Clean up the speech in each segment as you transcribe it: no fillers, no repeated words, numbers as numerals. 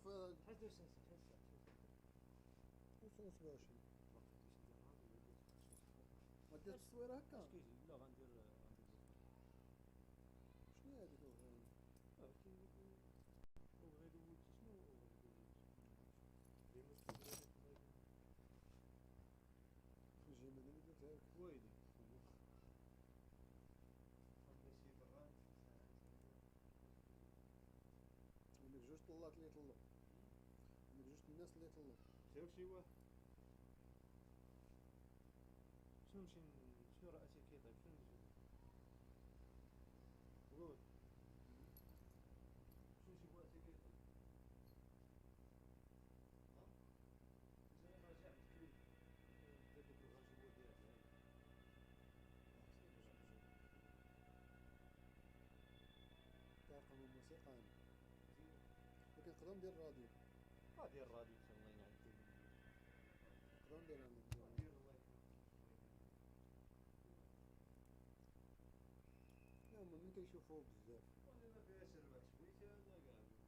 حد سنسي وصوص باشا وقت باش نديرها ما دير التصوير هكا. اش كيجي لا غندير شنو هي هذيك الاغنية؟ عرفتي ديك وغادي ولتي شنو ديما في الجيمة اللي درتها لك ويلي ماشي برا عندك جوج طلات اللي يطلوا، عندك جوج الناس اللي يطلوا. جاو شي واحد شنو نمشي شنو رأسي كيطيب شنو نجيب قول شنو نجيب رأسي كيطيب زين راجع بكري داك الغاز هو ديالها طاقم الموسيقى أنا، ولكن نقدر ندير الراديو. غادي الراديو الله ينعدي نقدر ندير أنا دير الله لا هما ملي كيشوفوه بزاف. وانا ما فيهاش ربح شويه هذا كاع صلي مصلاش بيسي ولا نتفايق نتسنى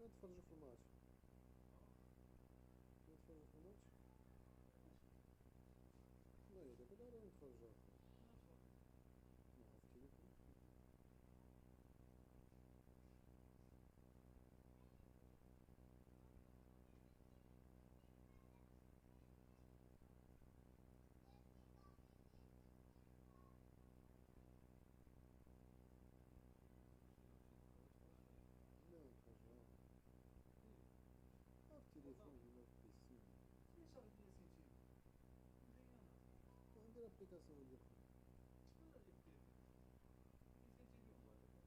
نتفرجوا في الماتش. نتفرجوا في الماتش. لا يا دابا دابا نتفرجوا. ما في التليفون. لا نتفرجوا. ما في التليفون ولا في البيسي. ايش راك نسيتي عندي الابليكاسيون ديال شكون اللي يدير نسيتي اليوم الصورة ديالها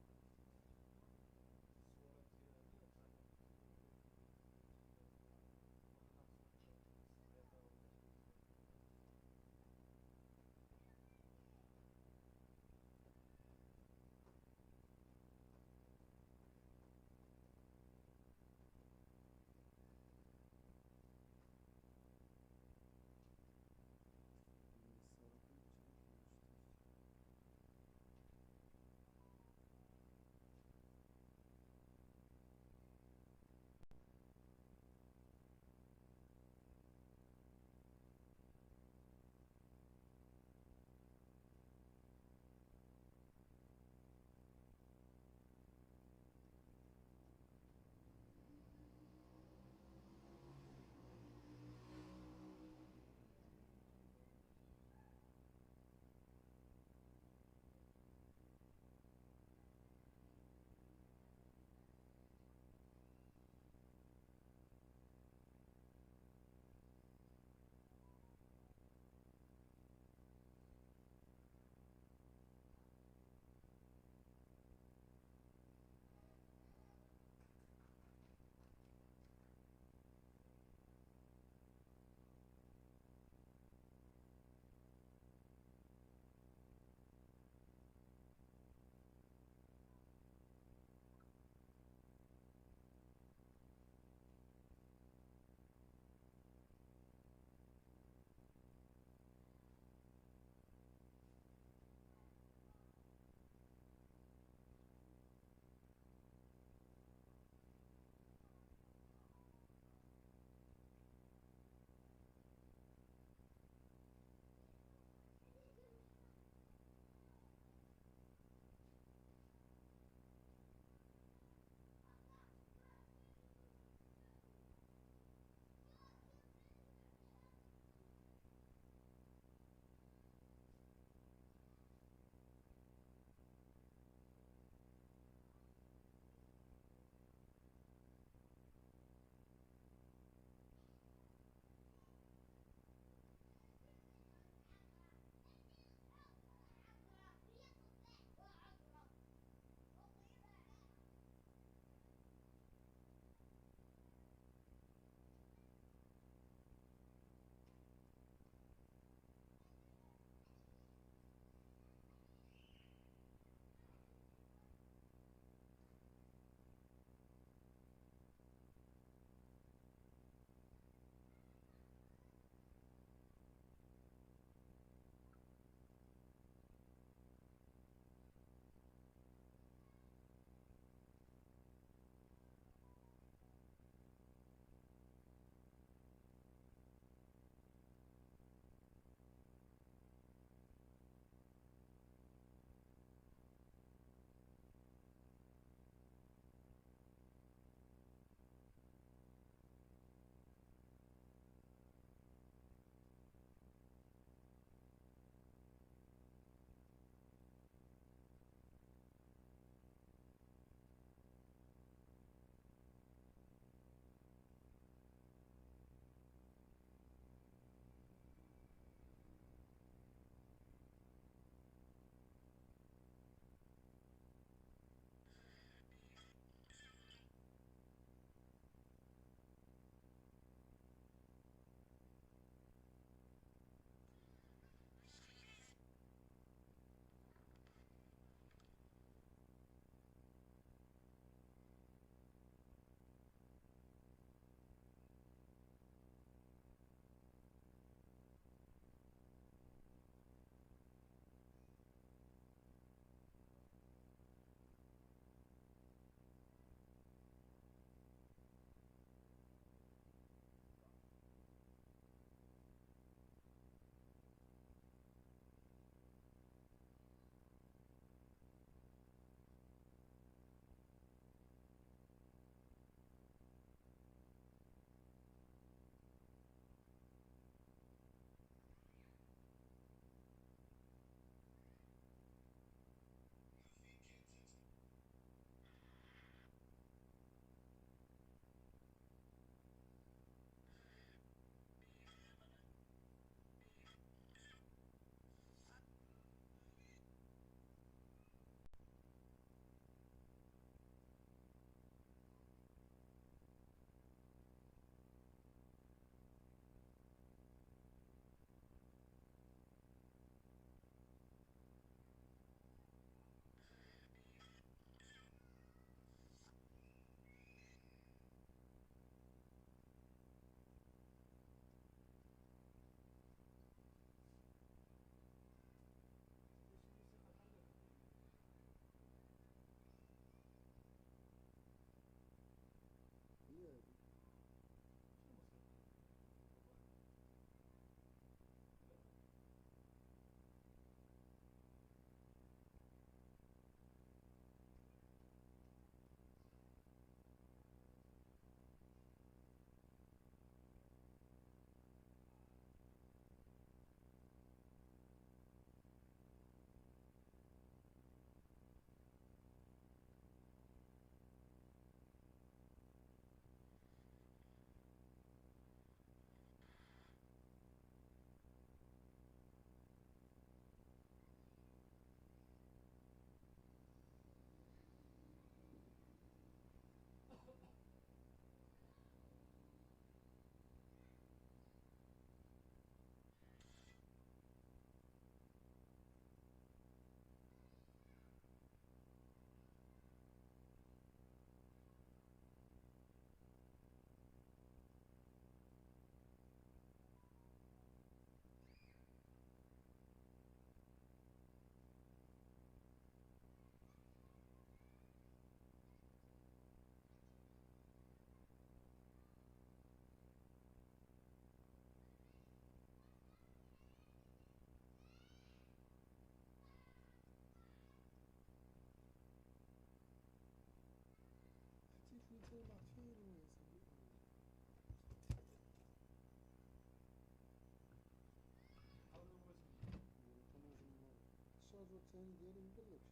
الثاني ديالي مقلبش.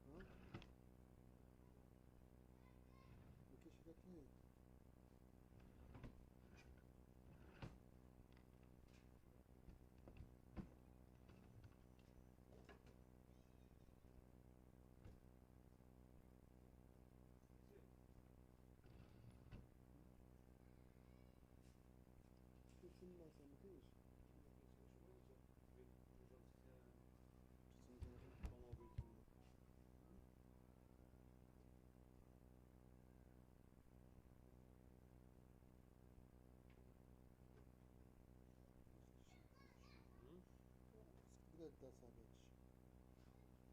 ها مكاينش هدا كاين. كيف تما مكاينش. طوموبيل تما. بدا دا صاحبي هادشي.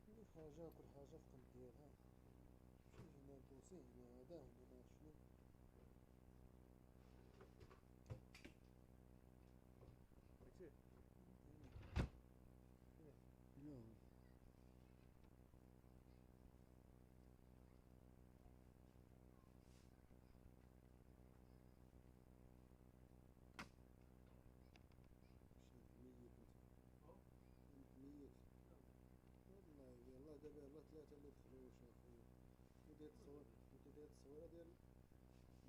كل حاجة كل حاجة في قلب ديالها. ماشي هنا دوسي هنا هدا هنا شنو. داكشي لا ميت انت ميت. والله يلاه دابا يلاه ثلاثة اللي دخلوا وشافوا. وديت التصوير وديت التصويرة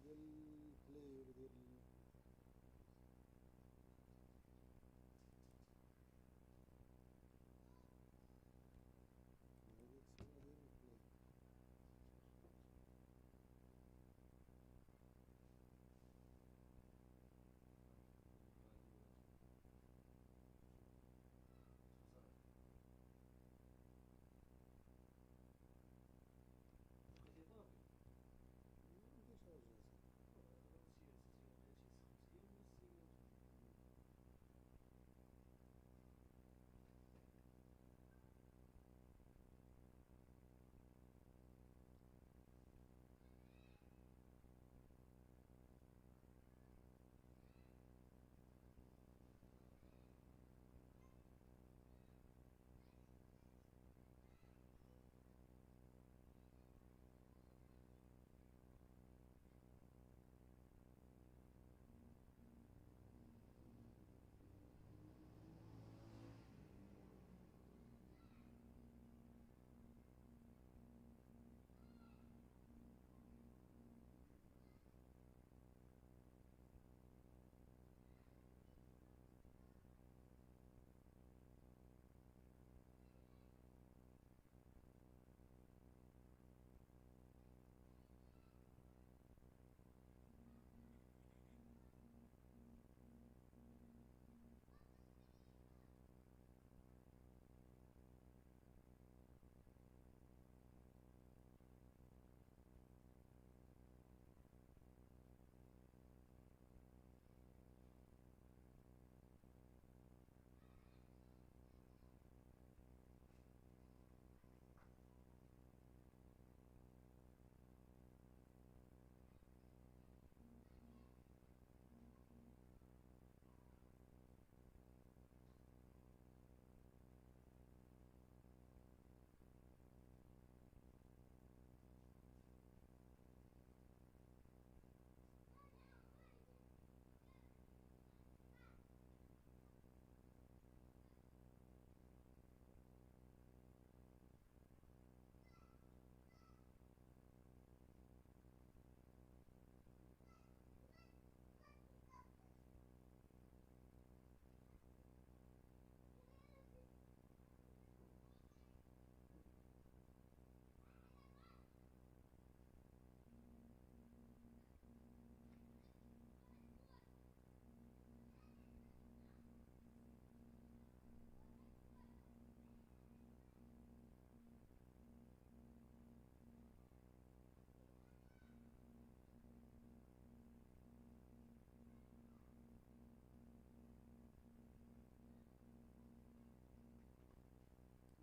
ديال البلاي ولا ديال هذه التصويرة ديال البلاي. بقيتي طافي. منديرش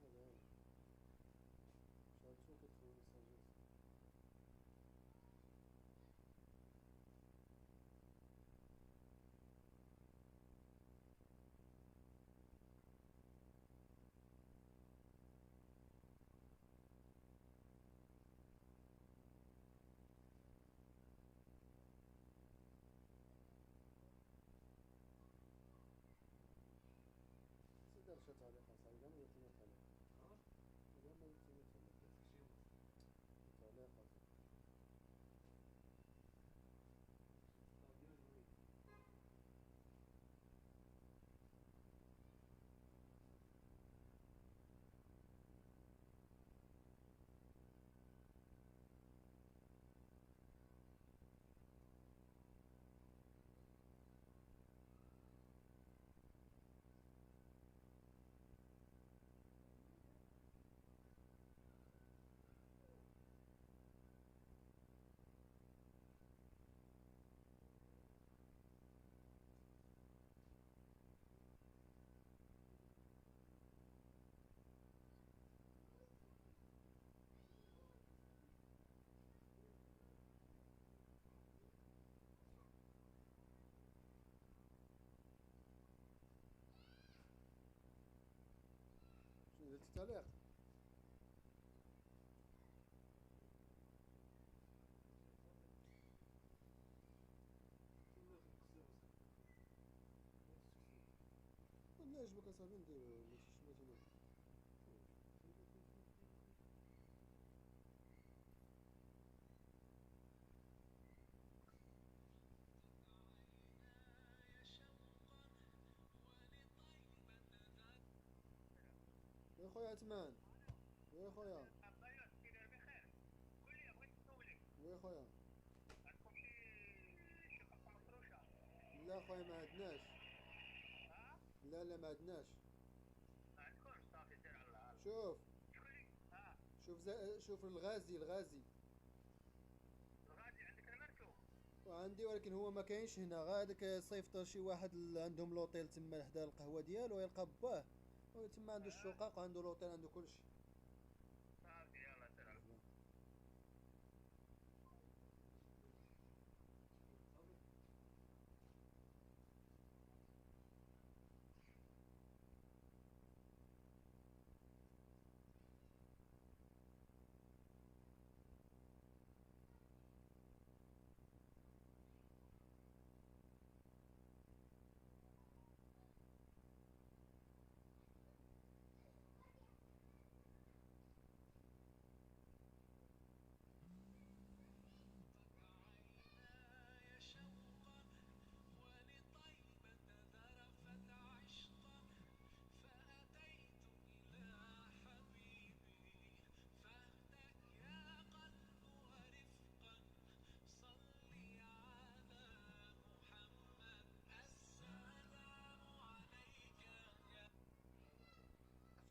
حاجة هذا شو كتخوي مساجات. سيدي رشا تعليق صاحبي كاع ما درت لنا تعليق. دقيقة. ستاديون وي. شنو درتي تعليق؟ كله تنقصو لا يعجبك اصاحبي نديرو ماشي شماتنا. يا خويا عثمان، ويا خويا، طيب كده بخير. قول لي بغيت نسولك، ويا خويا. عندكم شي خلطة مفروشة؟ لا خويا ما عندناش. ها؟ لا لا ما عندناش. ما عندكمش؟ صافي سير على الله. شوف شكون لي؟ ها؟ شوف الغازي الغادي عندك المركو؟ وعندي، ولكن هو ما كاينش هنا. غاديك صيفط شي واحد عندهم لوطيل تما حدا القهوه ديالو يلقى باه، تما عنده الشقق وعنده لوطيل عنده كلشي. صافي يلا سير على الله. صافي.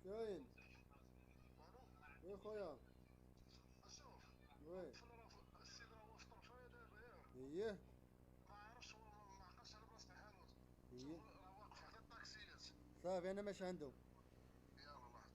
شكاين؟ ويا خويا. شوف وي. السيد راه فطر شويه دابا ياك ايه. ما عرفش هو ما عقلش على بلاصه الحانوت. شوف ايه راه واقف حدا الطاكسيات. صافي انا ماشي عنده. يلا لحظه.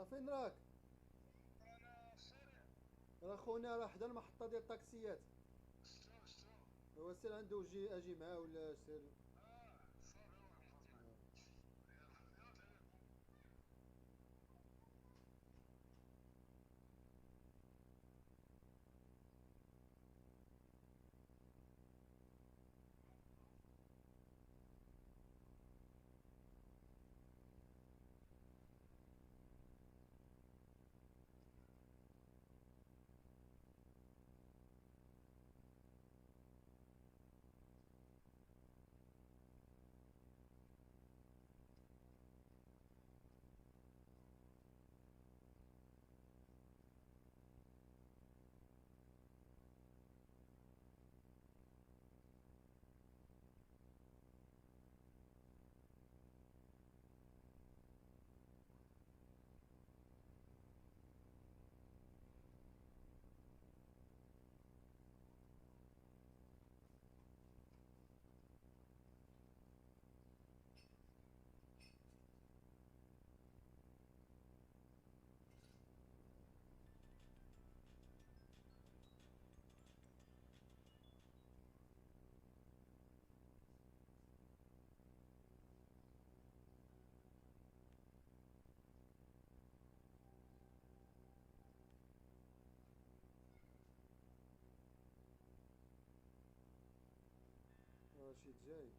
فين راك؟ انا في الشارع. راه خونا راه حدا المحطة ديال الطاكسيات. شتو هو سير عنده اجي معاه ولا سير. صافي واحد الخدمة. يلا تعالى. رشيد جاي.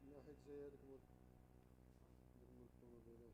من ناحية جاي هذاك الطوموبيلات.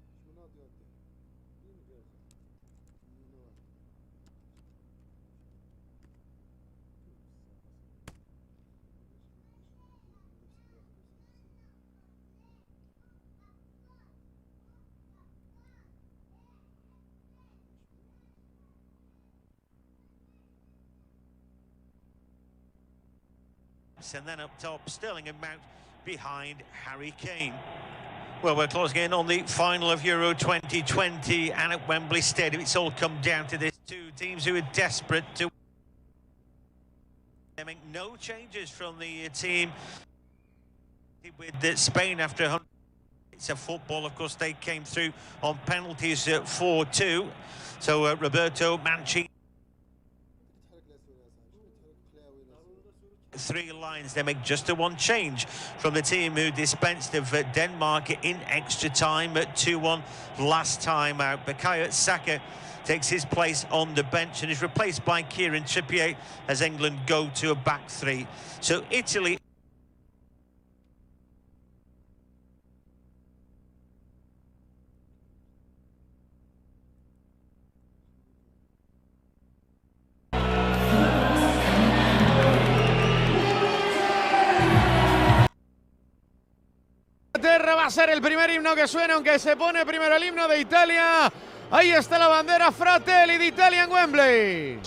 لا شنو ناضي ودي؟ فين جالس؟ يمين واحد. And then up top, Sterling and Mount behind Harry Kane. Well, we're closing in on the final of Euro 2020, and at Wembley Stadium, it's all come down to this. Two teams who are desperate to make no changes from the team with Spain after 100. It's a football, of course, they came through on penalties 4-2. So Roberto Mancini three lines. They make just a one change from the team who dispensed of Denmark in extra time at 2-1 last time out. Bukayo Saka takes his place on the bench and is replaced by Kieran Trippier as England go to a back three. So Italy Va a ser el primer himno que suena, aunque se pone primero el himno de Italia. Ahí está la bandera Fratelli d'Italia en Wembley.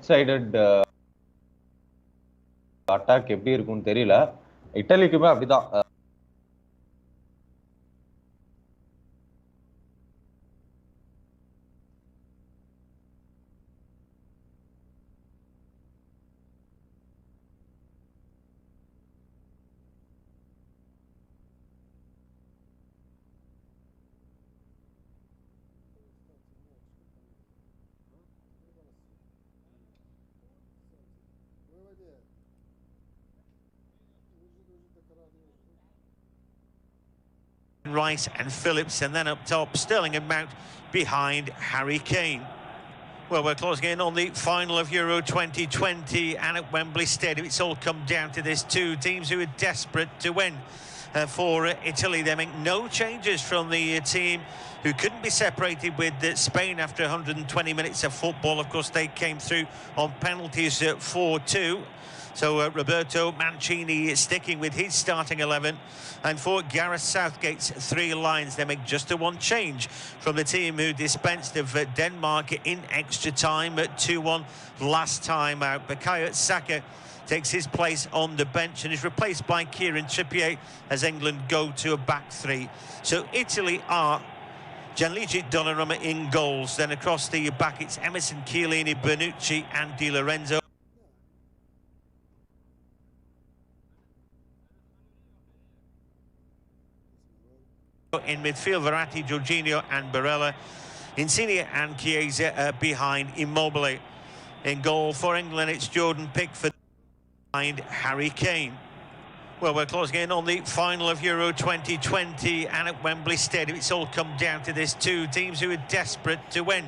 Sided attack எப்படி இருக்கும்னு தெரியல. இட்டலிக்குமே அப்படிதான். Rice and Phillips, and then up top Sterling and Mount behind Harry Kane. Well, we're closing in on the final of Euro 2020 and at Wembley Stadium. It's all come down to this. Two teams who are desperate to win. For Italy, they make no changes from the team who couldn't be separated with Spain after 120 minutes of football. Of course, they came through on penalties 4-2. So Roberto Mancini is sticking with his starting 11. And for Gareth Southgate's three lines, they make just a one change from the team who dispensed of Denmark in extra time at 2-1 last time out. Bukayo Saka takes his place on the bench and is replaced by Kieran Trippier as England go to a back three. So Italy are Gianluigi Donnarumma in goals. Then across the back, it's Emerson, Chiellini, Bonucci and Di Lorenzo. In midfield, Verratti, Jorginho and Barella. Insigne and Chiesa behind Immobile. In goal for England, it's Jordan Pickford behind Harry Kane. Well, we're closing in on the final of Euro 2020 and at Wembley Stadium. It's all come down to this. Two teams who are desperate to win.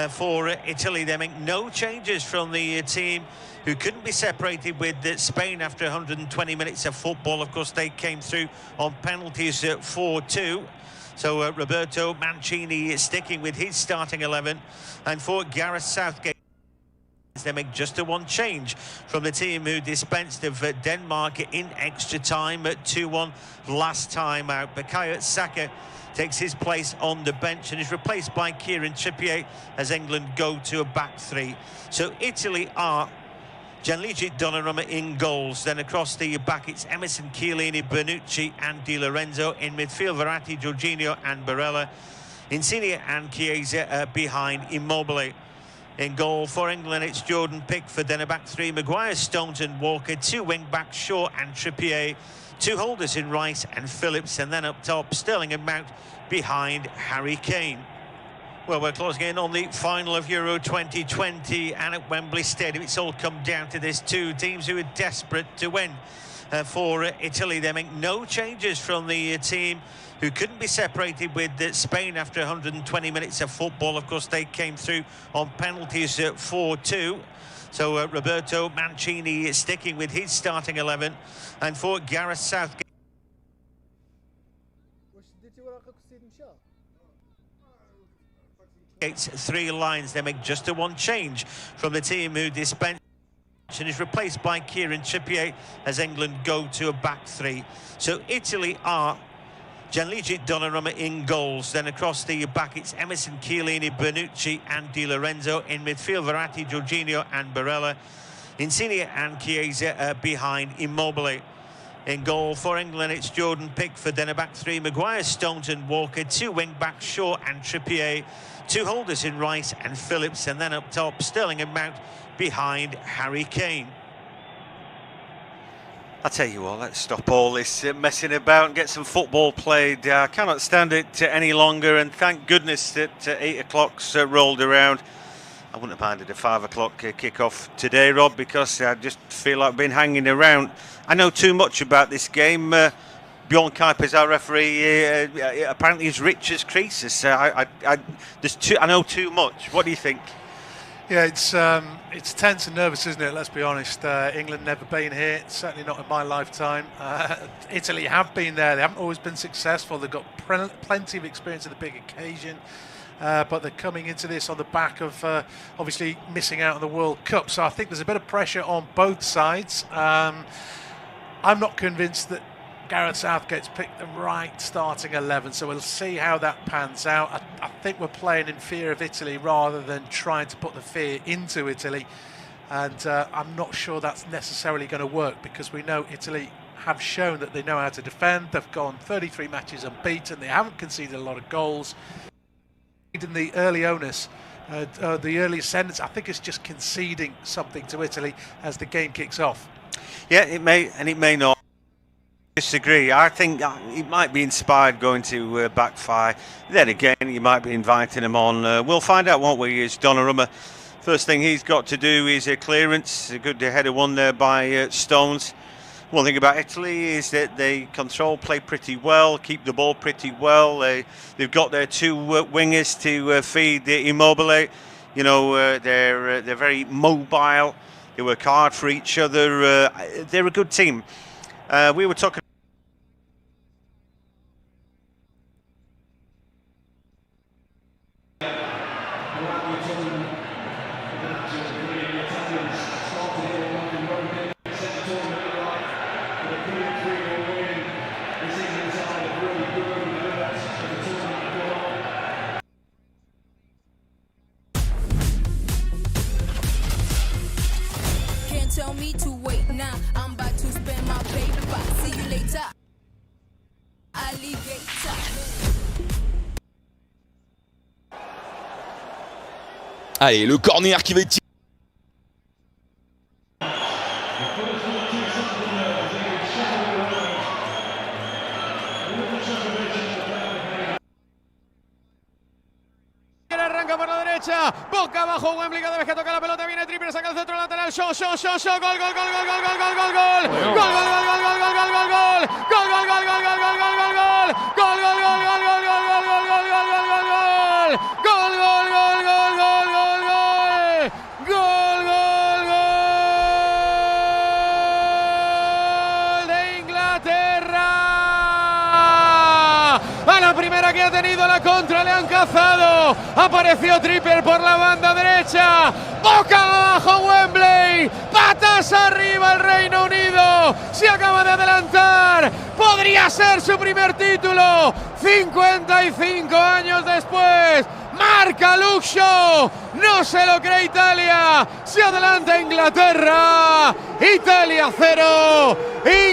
For Italy, they make no changes from the team who couldn't be separated with Spain after 120 minutes of football. Of course, they came through on penalties 4-2. So Roberto Mancini is sticking with his starting 11. And for Gareth Southgate, they make just a one change from the team who dispensed of Denmark in extra time at 2-1 last time out. Bukayo Saka takes his place on the bench and is replaced by Kieran Trippier as England go to a back three. So Italy are Gianluigi Donnarumma in goals. Then across the back, it's Emerson, Chiellini, Bonucci and Di Lorenzo. In midfield, Verratti, Jorginho and Barella. Insigne and Chiesa behind Immobile. In goal for England, it's Jordan Pickford. Then a back three, Maguire, Stones and Walker. Two wing-backs, Shaw and Trippier. Two holders in Rice and Phillips. And then up top, Sterling and Mount behind Harry Kane. Well, we're closing in on the final of Euro 2020 and at Wembley Stadium. It's all come down to this. Two teams who are desperate to win. For Italy, they make no changes from the team who couldn't be separated with Spain after 120 minutes of football. Of course, they came through on penalties 4-2. So Roberto Mancini is sticking with his starting 11. And for Gareth Southgate, three lines, they make just a one change from the team who dispensed and is replaced by Kieran Trippier as England go to a back three. So Italy are Gianluigi Donnarumma in goals. Then across the back, it's Emerson, Chiellini, Bonucci and Di Lorenzo. In midfield, Verratti, Jorginho and Barella. Insigne and Chiesa behind Immobile. In goal for England, it's Jordan Pickford. Then a back three, Maguire, Stones and Walker. Two wing-backs, Shaw and Trippier. Two holders in Rice and Phillips. And then up top, Sterling and Mount behind Harry Kane. I tell you what, let's stop all this messing about and get some football played. I cannot stand it any longer, and thank goodness that 8 o'clock's rolled around. I wouldn't have minded a 5 o'clock kick-off today, Rob, because I just feel like I've been hanging around. I know too much about this game. Bjorn Kuipers, our referee, apparently is rich as Croesus. I know too much. What do you think? Yeah, it's tense and nervous, isn't it? Let's be honest. England never been here, certainly not in my lifetime. Italy have been there. They haven't always been successful. They've got plenty of experience at the big occasion, but they're coming into this on the back of obviously missing out on the World Cup. So I think there's a bit of pressure on both sides. I'm not convinced that Gareth Southgate's picked the right starting 11, so we'll see how that pans out. I think we're playing in fear of Italy rather than trying to put the fear into Italy, and I'm not sure that's necessarily going to work, because we know Italy have shown that they know how to defend. They've gone 33 matches unbeaten. They haven't conceded a lot of goals. In the early onus, the early ascendance, I think it's just conceding something to Italy as the game kicks off. Yeah, it may and it may not. Disagree. I think it might be inspired going to backfire. Then again, you might be inviting him on. We'll find out, won't we? Is Donnarumma. First thing he's got to do is a clearance. A good header one there by Stones. One thing about Italy is that they control play pretty well, keep the ball pretty well. They've got their two wingers to feed Immobile. You know, they're very mobile. They work hard for each other. They're a good team. We were talking. Tell me to wait now. I'm about to spend my paper. See you later. Alligator. Allez, le corner qui va être arranca por la derecha, boca abajo Wembley, cada vez que toca la pelota viene Trippier, saca el centro lateral, Shaw, gol, de Inglaterra. A la primera que ha tenido la contra le han cazado. Apareció Trippier por la banda derecha. Boca abajo Wembley. Patas arriba el Reino Unido. Se acaba de adelantar. Podría ser su primer título. 55 años después. Marca Luke Shaw. No se lo cree Italia. Se adelanta Inglaterra. Italia 0.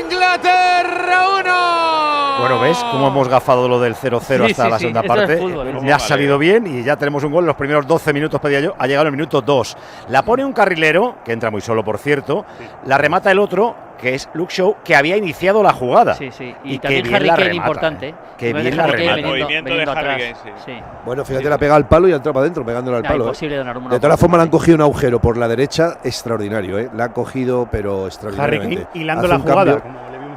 Inglaterra 1. Bueno, ¿ves cómo hemos gafado lo del 0-0 hasta la segunda parte? Me ha salido bien y ya tenemos un gol en los primeros 12 minutos, pedía yo. Ha llegado el minuto 2. La pone un carrilero, que entra muy solo, por cierto. La remata el otro, que es Luke Shaw, que había iniciado la jugada. Sí, sí. Y también Harry Kane, importante. Que bien la remata. El movimiento de Harry Kane, sí. Bueno, fíjate, la pega al palo y ha entrado para adentro, pegándole al palo. Imposible, de todas formas, le han cogido un agujero por la derecha extraordinario, ¿eh? La ha cogido, pero extraordinariamente. Harry Kane hilando la jugada.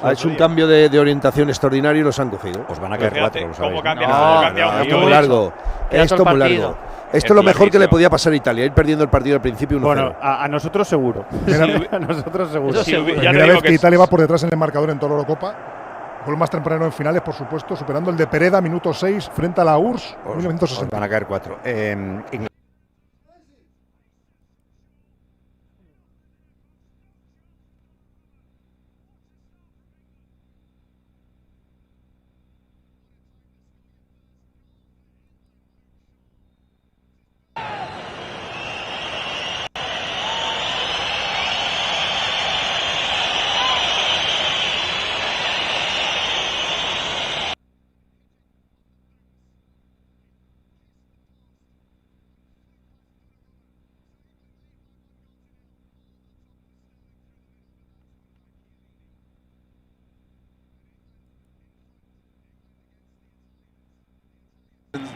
Ha hecho un cambio de orientación extraordinario y los han cogido. Os van a caer 4, lo sabéis. Esto es muy largo. Esto es muy largo. Esto es lo mejor que le podía pasar a Italia, ir perdiendo el partido al principio 1-0. Bueno, a nosotros seguro. A nosotros seguro. Primera vez que Italia va por detrás en el marcador en toda la Eurocopa. Gol más temprano en finales, por supuesto, superando el de Pereda, minuto 6, frente a la URSS, 1960. Os van a caer 4.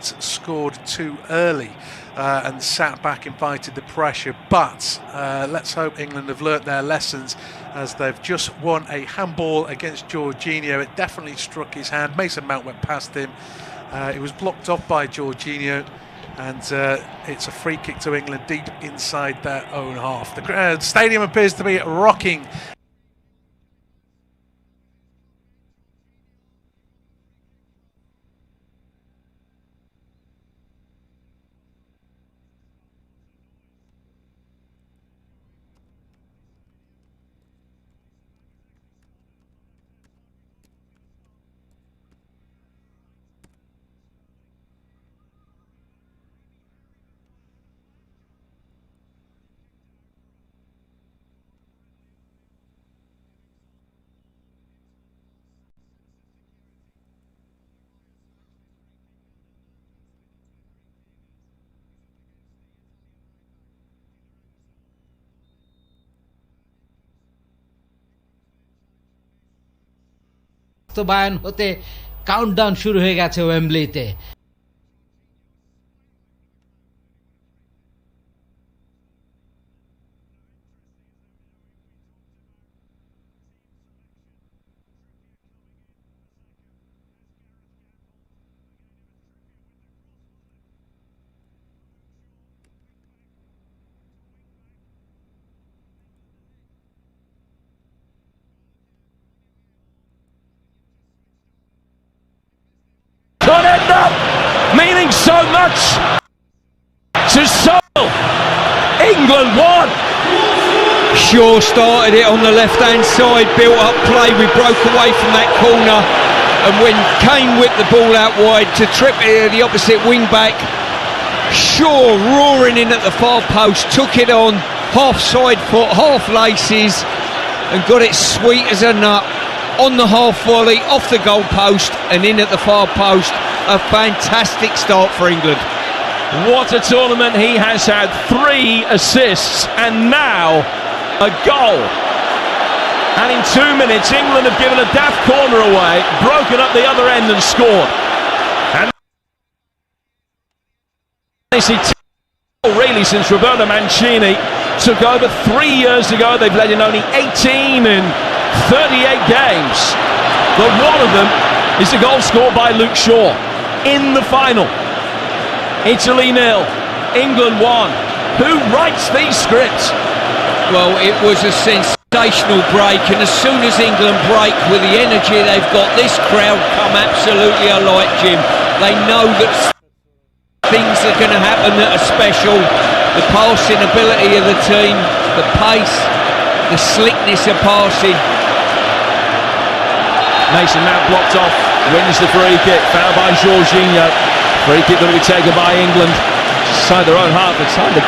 scored too early and sat back, invited the pressure. But let's hope England have learnt their lessons, as they've just won a handball against Jorginho. It definitely struck his hand. Mason Mount went past him. It was blocked off by Jorginho, and it's a free kick to England deep inside their own half. The stadium appears to be rocking. বাস্তবায়ন হতে countdown শুরু হয়ে গেছে ওয়েম্বলিতে। Could end up meaning so much to Seoul. England won. Shaw started it on the left-hand side, built up play. We broke away from that corner, and when Kane whipped the ball out wide to Trippier, the opposite wing-back, Shaw roaring in at the far post, took it on, half side foot, half laces, and got it sweet as a nut. On the half volley, off the goal post and in at the far post. A fantastic start for England. What a tournament he has had. 3 assists and now a goal. And in 2 minutes England have given a daft corner away, broken up the other end and scored. And they see really since Roberto Mancini took over 3 years ago. They've led in only 18 in 38 games, but one of them is the goal scored by Luke Shaw in the final. Italy 0, England 1. Who writes these scripts? Well, it was a sensational break, and as soon as England break with the energy they've got, this crowd come absolutely alight, Jim. They know that things are going to happen that are special. The passing ability of the team, the pace, the slickness of passing. Mason Mount blocked off, wins the free kick, foul by Jorginho. Free kick that will be taken by England. Inside their own half, it's time to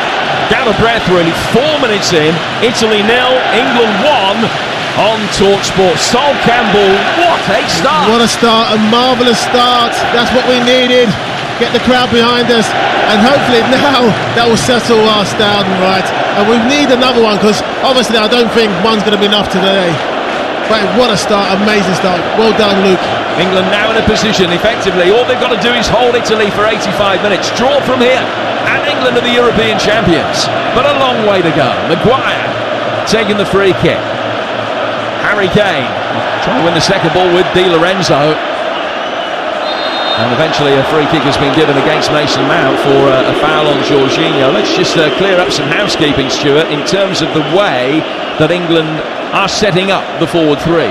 gather breath really. 4 minutes in, Italy 0, England 1 on TalkSport. Sol Campbell, what a start! What a start, a marvellous start. That's what we needed. Get the crowd behind us, and hopefully now that will settle us down right. And we need another one, because obviously I don't think one's going to be enough today. But what a start, amazing start. Well done, Luke. England now in a position, effectively, all they've got to do is hold Italy for 85 minutes. Draw from here, and England are the European champions. But a long way to go. Maguire taking the free kick. Harry Kane trying to win the second ball with Di Lorenzo. And eventually a free kick has been given against Mason Mount for a foul on Jorginho. Let's just clear up some housekeeping, Stuart, in terms of the way that England are setting up the forward 3.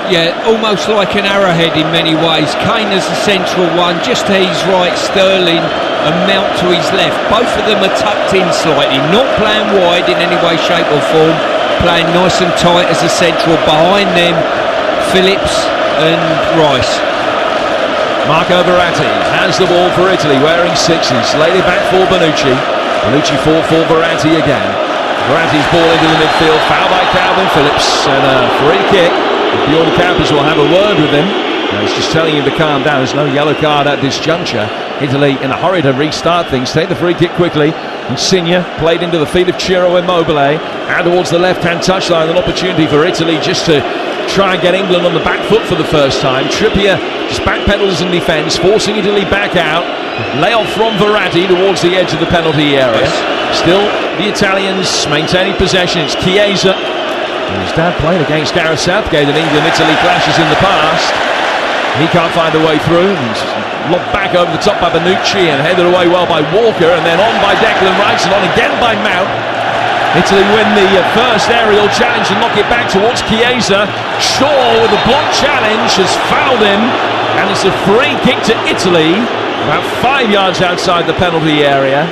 Yeah, almost like an arrowhead in many ways. Kane as the central one, just to his right, Sterling and Mount to his left. Both of them are tucked in slightly, not playing wide in any way, shape or form, playing nice and tight as a central. Behind them, Phillips and Rice. Marco Verratti has the ball for Italy, wearing 6s, laid it back for Bonucci. Bonucci fought for Verratti again. Verratti's ball into the midfield, foul by Calvin Phillips, and a free kick. Bjorn Campers will have a word with him. He's just telling him to calm down. There's no yellow card at this juncture. Italy in a hurry to restart things, take the free kick quickly. Insigne played into the feet of Ciro Immobile, and towards the left-hand touchline, an opportunity for Italy just to try and get England on the back foot for the first time. Trippier just backpedals in defence, forcing Italy back out. Layoff from Verratti towards the edge of the penalty area. Still the Italians maintaining possession. It's Chiesa, whose dad played against Gareth Southgate in England-Italy clashes in the past. He can't find a way through. He's lobbed back over the top by Bonucci and headed away well by Walker, and then on by Declan Rice and on again by Mount. Italy win the first aerial challenge and knock it back towards Chiesa. Shaw with a block challenge has fouled him, and it's a free kick to Italy about 5 yards outside the penalty area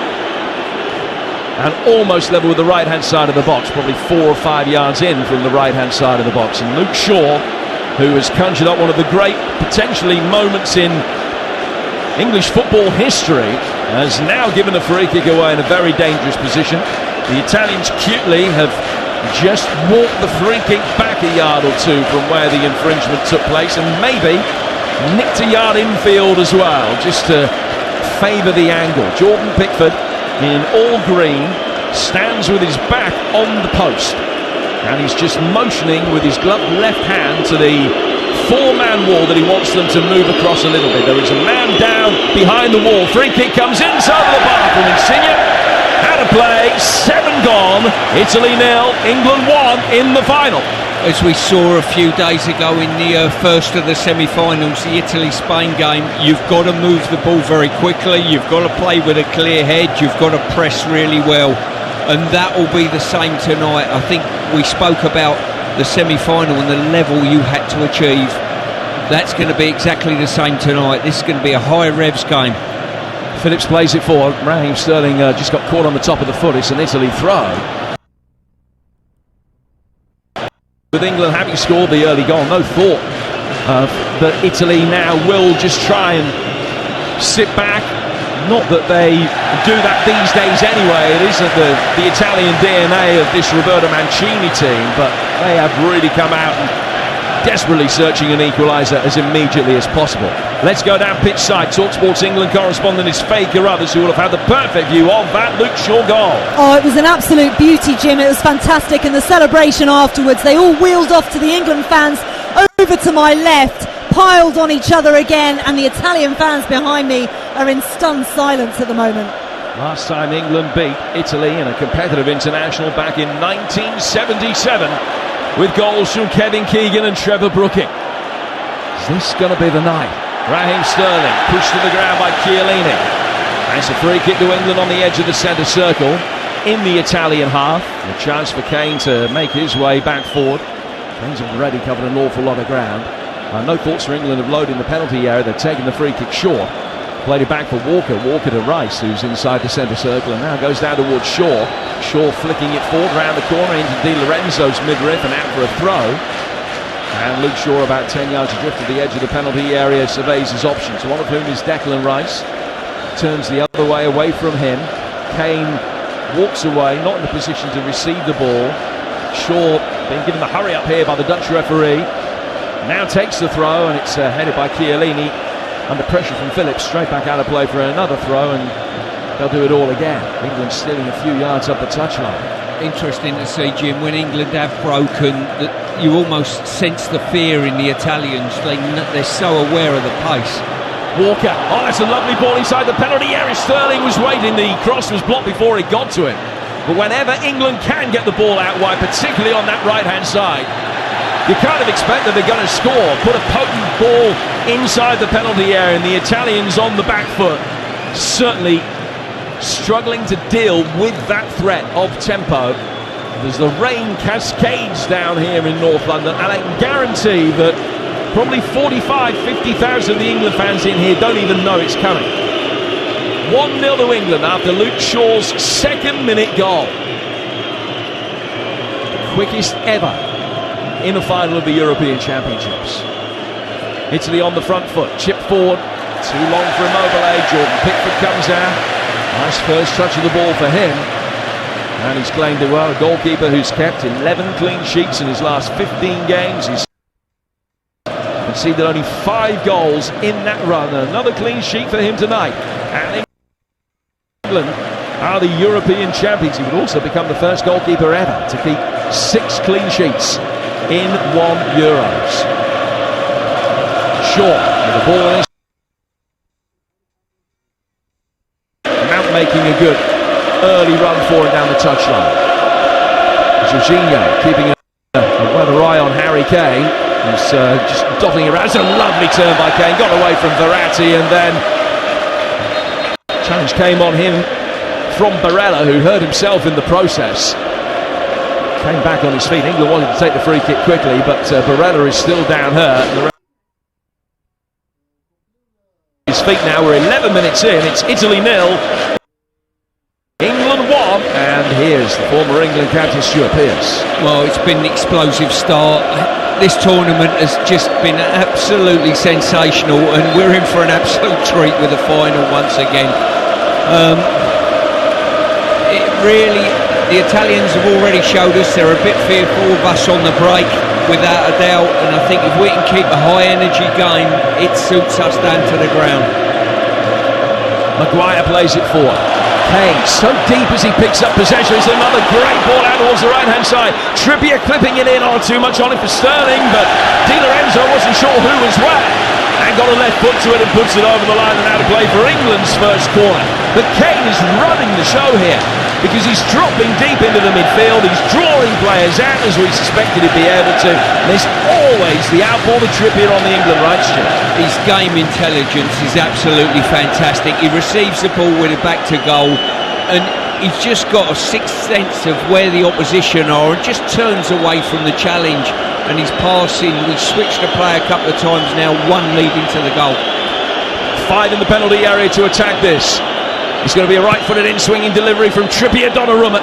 and almost level with the right hand side of the box, probably 4 or 5 yards in from the right hand side of the box. And Luke Shaw, who has conjured up one of the great potentially moments in English football history, has now given a free kick away in a very dangerous position. The Italians cutely have just walked the free kick back a yard or two from where the infringement took place, and maybe nicked a yard infield as well, just to favour the angle. Jordan Pickford in all green stands with his back on the post, and he's just motioning with his gloved left hand to the four-man wall that he wants them to move across a little bit. There is a man down behind the wall. Free kick comes inside the bar from Insigne. Out of play, 7 gone. Italy 0, England 1 in the final. As we saw a few days ago in the first of the semi-finals, the Italy-Spain game, you've got to move the ball very quickly, you've got to play with a clear head, you've got to press really well, and that will be the same tonight. I think we spoke about the semi-final and the level you had to achieve. That's going to be exactly the same tonight. This is going to be a high revs game. Phillips plays it forward. Raheem Sterling just got caught on the top of the foot. It's an Italy throw. With England having scored the early goal, no thought that Italy now will just try and sit back. Not that they do that these days anyway. It isn't the Italian DNA of this Roberto Mancini team, but they have really come out and desperately searching an equaliser as immediately as possible. Let's go down pitch side. TalkSport's England correspondent is Faye Carruthers, who will have had the perfect view of that Luke Shaw goal. Oh, it was an absolute beauty, Jim. It was fantastic, and the celebration afterwards, they all wheeled off to the England fans over to my left, piled on each other again, and the Italian fans behind me are in stunned silence at the moment. Last time England beat Italy in a competitive international back in 1977 with goals from Kevin Keegan and Trevor Brooking. Is this going to be the night? Raheem Sterling pushed to the ground by Chiellini. That's a free kick to England on the edge of the centre circle in the Italian half. A chance for Kane to make his way back forward. Kane's already covered an awful lot of ground. No thoughts for England of loading the penalty area. They've taken the free kick short. Played it back for Walker. Walker to Rice, who's inside the centre circle, and now goes down towards Shaw. Shaw flicking it forward round the corner into Di Lorenzo's midriff and out for a throw. And Luke Shaw about 10 yards adrift at the edge of the penalty area surveys his options, one of whom is Declan Rice. Turns the other way away from him. Kane walks away, not in a position to receive the ball. Shaw being given the hurry up here by the Dutch referee. Now takes the throw, and it's headed by Chiellini under pressure from Phillips, straight back out of play for another throw, and they'll do it all again. England stealing a few yards up the touchline. Interesting to see, Jim, when England have broken, that you almost sense the fear in the Italians. They're so aware of the pace. Walker, oh, that's a lovely ball inside the penalty area. Sterling was waiting, the cross was blocked before it got to him. But whenever England can get the ball out wide, particularly on that right-hand side, you kind of expect that they're going to score. Put a potent ball inside the penalty area, and the Italians on the back foot, certainly struggling to deal with that threat of tempo. As the rain cascades down here in North London, and I can guarantee that probably 50,000 of the England fans in here don't even know it's coming. 1-0 to England after Luke Shaw's second-minute goal. The quickest ever in a final of the European Championships. Italy on the front foot, chip forward, too long for Immobile. Jordan Pickford comes out. Nice first touch of the ball for him. And he's claimed it well. A goalkeeper who's kept 11 clean sheets in his last 15 games. He's conceded only 5 goals in that run. Another clean sheet for him tonight. England are the European champions. He would also become the first goalkeeper ever to keep 6 clean sheets in 1 Euros. Shaw with the ball in his. Mount making a good early run for it down the touchline. Jorginho keeping a weather eye on Harry Kane, who's just dotting around. It's a lovely turn by Kane, got away from Verratti, and then challenge came on him from Barella, who hurt himself in the process. Came back on his feet. England wanted to take the free kick quickly, but Barella is still down hurt. His feet now. We're 11 minutes in. It's Italy 0, England 1, and here's the former England captain Stuart Pearce. Well, it's been an explosive start. This tournament has just been absolutely sensational, and we're in for an absolute treat with the final once again. The Italians have already showed us they're a bit fearful of us on the break, without a doubt, and I think if we can keep a high energy game, it suits us down to the ground. Maguire plays it forward. Kane so deep as he picks up possession. It's another great ball out towards the right hand side. Trippier clipping it in, on too much on it for Sterling, but Di Lorenzo wasn't sure who was where, and got a left foot to it and puts it over the line, and out of play for England's first corner. But Kane is running the show here, because he's dropping deep into the midfield, he's drawing players out as we suspected he'd be able to. There's always the outball to Trippier on the England right, Stuart. His game intelligence is absolutely fantastic. He receives the ball with it back to goal, and he's just got a sixth sense of where the opposition are, and just turns away from the challenge, and he's passing. We switched the play a couple of times now, one leading to the goal. 5 in the penalty area to attack this. It's going to be a right-footed in-swinging delivery from Trippier. Donnarumma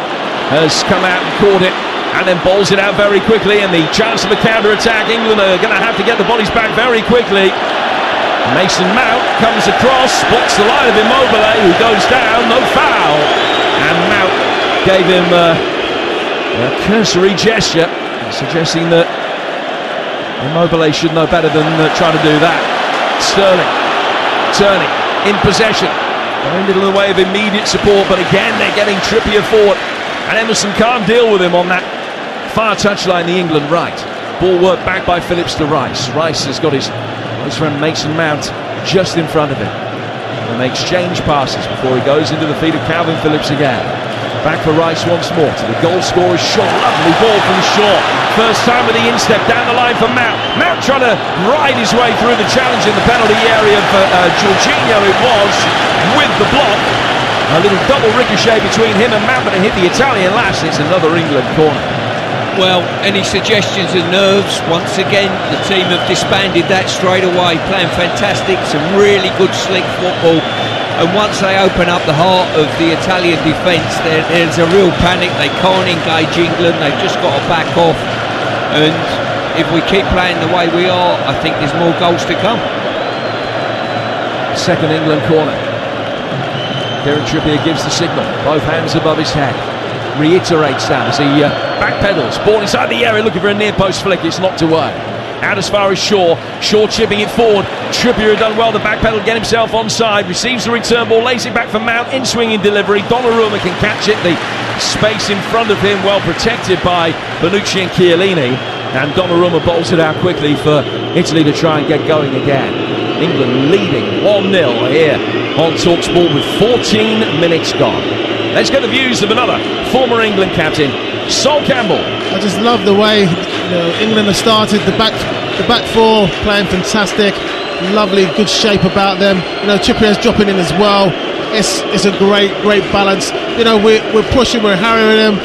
has come out and caught it, and then bowls it out very quickly, and the chance of a counter-attack. England are going to have to get the bodies back very quickly. Mason Mount comes across, spots the line of Immobile, who goes down, no foul, and Mount gave him a cursory gesture, suggesting that Immobile should know better than trying to do that. Sterling turning in possession. Very little in the way of immediate support, but again they're getting Trippier forward, and Emerson can't deal with him on that far touchline, the England right. Ball worked back by Phillips to Rice. Rice has got his friend Mason Mount just in front of him, and they exchange passes before he goes into the feet of Calvin Phillips again. Back for Rice once more to the goal scorer Shaw. Lovely ball from Shaw. First time with the instep down the line for Mount. Mount trying to ride his way through the challenge in the penalty area for Jorginho. It was with the block. A little double ricochet between him and Mount, but it hit the Italian last. It's another England corner. Well, any suggestions of nerves? Once again, the team have disbanded that straight away. Playing fantastic, some really good slick football. And once they open up the heart of the Italian defence, there's a real panic. They can't engage England. They've just got to back off. And if we keep playing the way we are, I think there's more goals to come. Second England corner. Kieran Trippier gives the signal. Both hands above his head. Reiterates that as he backpedals. Ball inside the area, looking for a near post flick. It's knocked away. Out as far as Shaw. Shaw chipping it forward. Trippier had done well to backpedal, get himself onside. Receives the return ball, lays it back for Mount. In swinging delivery. Donnarumma can catch it. The space in front of him well protected by Bonucci and Chiellini. And Donnarumma bowls it out quickly for Italy to try and get going again. England leading 1-0 here on TalkSport with 14 minutes gone. Let's get the views of another former England captain, Sol Campbell. I just love the way England have started. The back four playing fantastic. Lovely, good shape about them. Trippier's dropping in as well. It's a great balance. We're pushing, we're harrying them.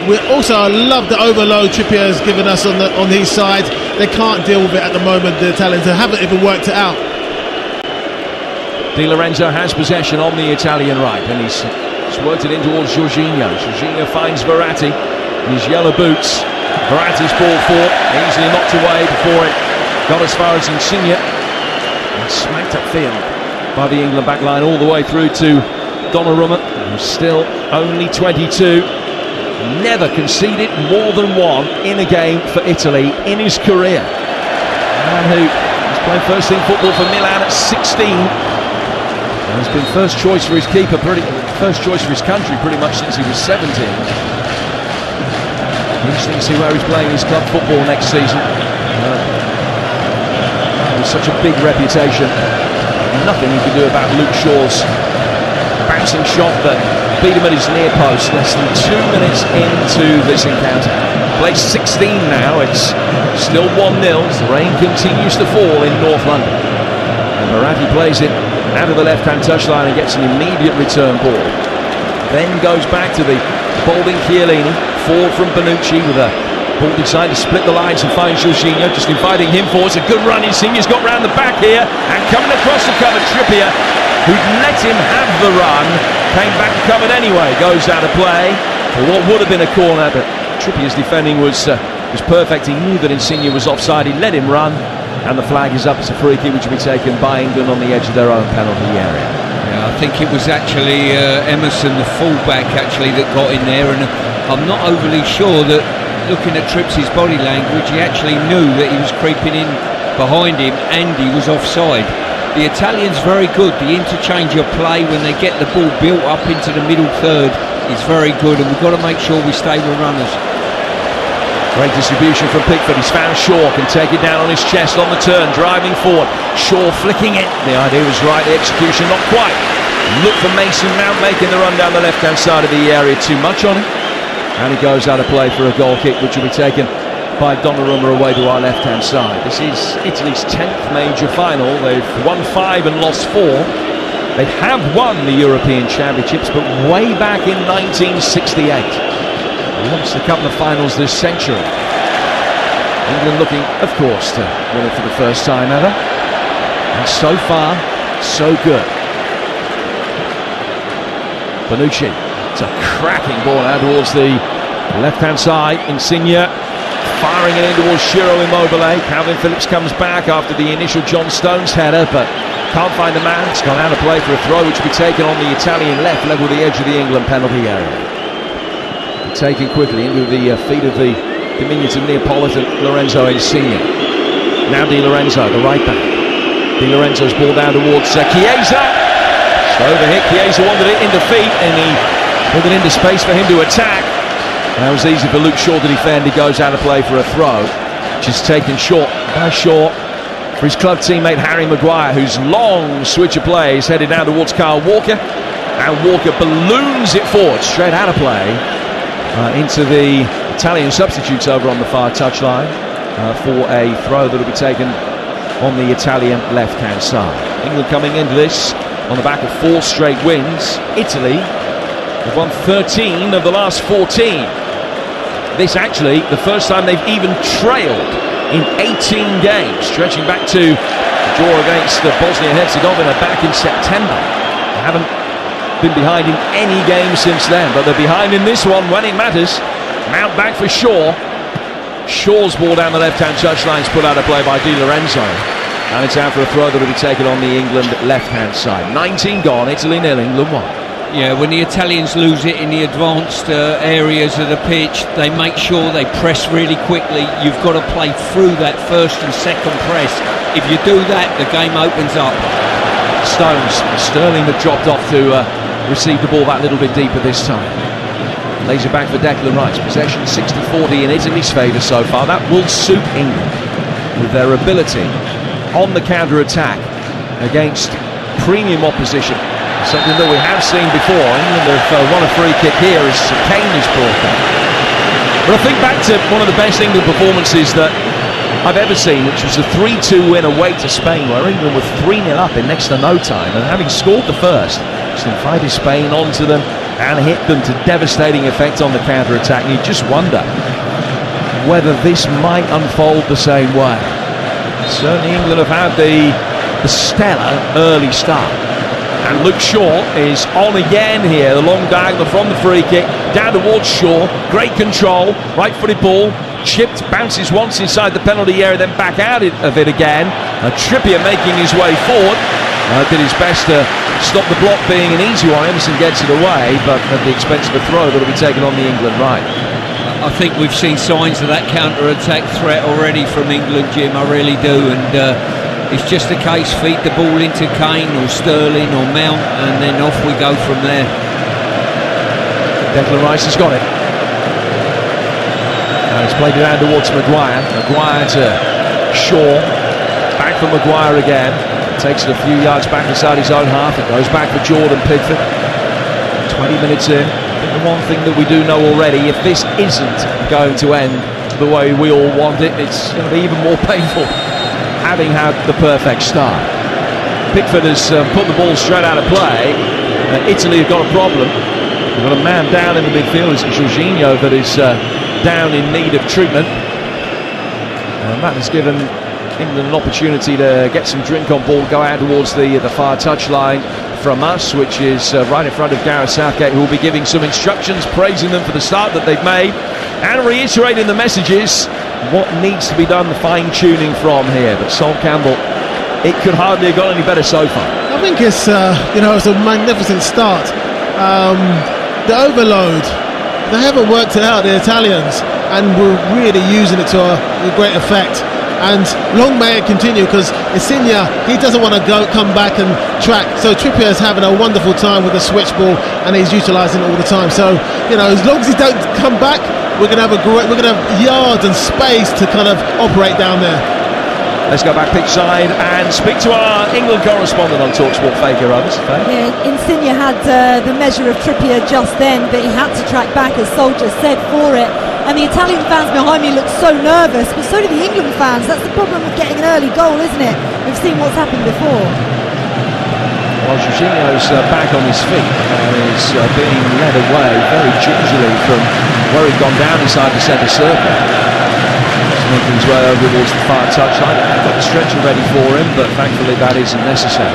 We also, I love the overload Trippier has given us on his side. They can't deal with it at the moment. The Italians, they haven't even worked it out. Di Lorenzo has possession on the Italian right, and he's worked it in towards Jorginho. Jorginho finds Verratti in his yellow boots. Verratti's ball forward, easily knocked away before it got as far as Insigne, and smacked upfield by the England back line all the way through to Donnarumma, who's still only 22. Never conceded more than one in a game for Italy in his career. A man who was playing first team football for Milan at 16. He's been first choice for his keeper, first choice for his country pretty much since he was 17. Interesting to see where he's playing his club football next season. With such a big reputation, nothing you can do about Luke Shaw's bouncing shot that beat him at his near post less than 2 minutes into this encounter. Plays 16 now, it's still 1-0 as the rain continues to fall in North London. And Verratti plays it out of the left-hand touchline and gets an immediate return ball. Then goes back to the bowling Chiellini, forward from Bonucci with a ball inside to split the lines and find Jorginho, just inviting him forward. It's a good run. Insigne's got round the back here and coming across the cover, Trippier, who'd let him have the run, came back covered anyway, goes out of play for what would have been a corner, but Trippier's defending was perfect. He knew that Insigne was offside, he let him run, and the flag is up. It's a free kick which will be taken by England on the edge of their own penalty area. Yeah, I think it was actually Emerson, the fullback, actually that got in there, and I'm not overly sure that, looking at Trips' body language, he actually knew that he was creeping in behind him and he was offside. The Italians very good. The interchange of play when they get the ball built up into the middle third is very good, and we've got to make sure we stay with runners. Great distribution from Pickford. He's found Shaw, can take it down on his chest on the turn, driving forward. Shaw flicking it. The idea was right, the execution not quite. Look for Mason Mount making the run down the left-hand side of the area. Too much on him. And he goes out of play for a goal kick, which will be taken by Donnarumma away to our left-hand side. This is Italy's 10th major final. They've won 5 and lost 4. They have won the European Championships, but way back in 1968. They lost a couple of finals this century. England looking, of course, to win it for the first time ever. And so far, so good. Bonucci. It's a cracking ball out towards the left-hand side. Insigne firing it in towards Ciro Immobile. Calvin Phillips comes back after the initial John Stones header, but can't find the man. It's gone out of play for a throw, which will be taken on the Italian left, level the edge of the England penalty area. Taken quickly into the feet of the diminutive Neapolitan Lorenzo Insigne. Now Di Lorenzo, the right back. Di Lorenzo's ball down towards Chiesa. Slow the hit. Chiesa wanted it in defeat, and he put it into space for him to attack. And that was easy for Luke Shaw to defend. He goes out of play for a throw, which is taken short by Shaw for his club teammate Harry Maguire, whose long switch of play is headed down towards Kyle Walker. And Walker balloons it forward, straight out of play, into the Italian substitutes over on the far touchline for a throw that will be taken on the Italian left-hand side. England coming into this on the back of 4 straight wins. Italy have won 13 of the last 14. This actually the first time they've even trailed in 18 games, stretching back to the draw against Bosnia-Herzegovina back in September. They haven't been behind in any game since then, but they're behind in this one when it matters. Mount back for Shaw. Shaw's ball down the left-hand touchline is put out of play by Di Lorenzo, and it's out for a throw that will be taken on the England left-hand side. 19 gone, Italy 0, England 1. Yeah, when the Italians lose it in the advanced areas of the pitch, they make sure they press really quickly. You've got to play through that first and second press. If you do that, the game opens up. Stones, Sterling had dropped off to receive the ball that little bit deeper this time. Lays it back for Declan Rice. Possession 60-40 in Italy's favour so far. That will suit England with their ability on the counter-attack against premium opposition. Something that we have seen before. England have won a free kick here as Kane is brought down. But I think back to one of the best England performances that I've ever seen, which was a 3-2 win away to Spain, where England were 3-0 up in next to no time, and having scored the first, just invited Spain onto them and hit them to devastating effect on the counter-attack. And you just wonder whether this might unfold the same way. Certainly England have had the stellar early start. And Luke Shaw is on again here, the long diagonal from the free kick, down towards Shaw, great control, right-footed ball, chipped, bounces once inside the penalty area, then back out of it again. Trippier making his way forward, did his best to stop the block being an easy one. Emerson gets it away, but at the expense of a throw that will be taken on the England right. I think we've seen signs of that counter-attack threat already from England, Jim, I really do, and It's just a case, feed the ball into Kane or Sterling or Mount, and then off we go from there. Declan Rice has got it. Now he's played it out towards Maguire. Maguire to Shaw. Back for Maguire again. Takes it a few yards back inside his own half. It goes back for Jordan Pickford. 20 minutes in. I think the one thing that we do know already, if this isn't going to end the way we all want it, it's going to be even more painful having had the perfect start. Pickford has put the ball straight out of play. Italy have got a problem. They've got a man down in the midfield. It's Jorginho that is down in need of treatment. And that has given England an opportunity to get some drink on ball, go out towards the far touchline from us, which is right in front of Gareth Southgate, who will be giving some instructions, praising them for the start that they've made, and reiterating the messages, what needs to be done, the fine-tuning from here. But Sol Campbell, it could hardly have got any better so far. I think it's it's a magnificent start. The overload, they haven't worked it out, the Italians, and we're really using it to a great effect. And long may it continue, because Insigne, he doesn't want to come back and track. So Trippier is having a wonderful time with the switch ball, and he's utilising it all the time. So as long as he don't come back, we're going to have yards and space to kind of operate down there. Let's go back pitch side and speak to our England correspondent on TalkSport, Faye Rubbs. Yeah, Insigne had the measure of Trippier just then, but he had to track back, as Soldier said, for it. And the Italian fans behind me look so nervous, but so do the England fans. That's the problem with getting an early goal, isn't it? We've seen what's happened before. Well, Jorginho's back on his feet and is being led away very gingerly from where he'd gone down inside the centre circle. He's making his way over towards the far touchline. I've got the stretcher ready for him, but thankfully that isn't necessary.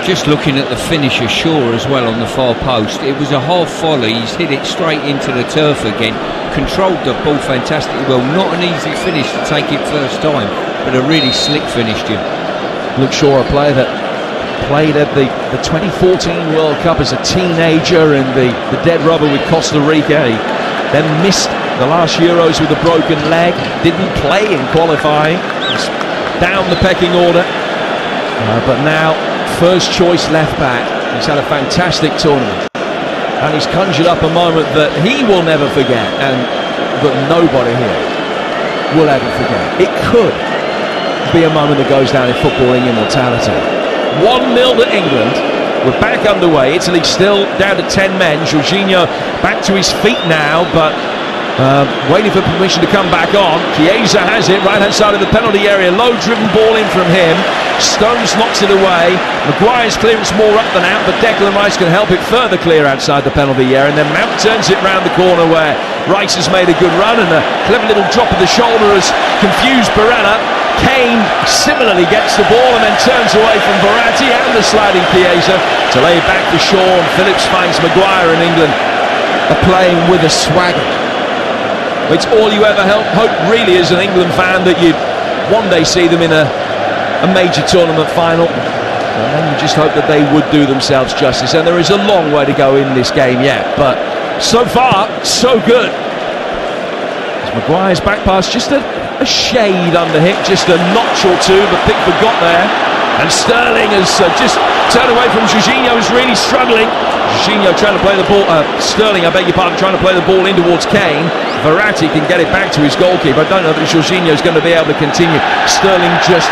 Just looking at the finisher, Shaw, as well, on the far post. It was a half volley. He's hit it straight into the turf again. Controlled the ball fantastically well. Not an easy finish to take it first time, but a really slick finish, Jim. Luke Shaw, a player that played at the 2014 World Cup as a teenager in the dead rubber with Costa Rica. He then missed the last Euros with a broken leg. Didn't play in qualifying. He's down the pecking order. But now, first choice left back. He's had a fantastic tournament, and he's conjured up a moment that he will never forget, and that nobody here will ever forget. It could be a moment that goes down in footballing immortality. 1-0 to England. We're back underway. Italy still down to 10 men. Jorginho back to his feet now, but waiting for permission to come back on. Chiesa has it, right hand side of the penalty area. Low driven ball in from him. Stones knocks it away. Maguire's clearance more up than out, but Declan Rice can help it further clear outside the penalty area, and then Mount turns it round the corner where Rice has made a good run, and a clever little drop of the shoulder has confused Barella. Kane similarly gets the ball and then turns away from Verratti and the sliding Chiesa to lay it back for Shaw, and Phillips finds Maguire, and England are playing with a swagger. It's all you ever hope really as an England fan, that you'd one day see them in a major tournament final, and you just hope that they would do themselves justice. And there is a long way to go in this game yet, but so far so good. As Maguire's back pass just a shade under hit, just a notch or two, but Pickford got there, and Sterling has just turned away from Jorginho, who's really struggling. Jorginho trying to play the ball, Sterling, I beg your pardon, trying to play the ball in towards Kane. Verratti can get it back to his goalkeeper. I don't know that Jorginho's going to be able to continue. Sterling just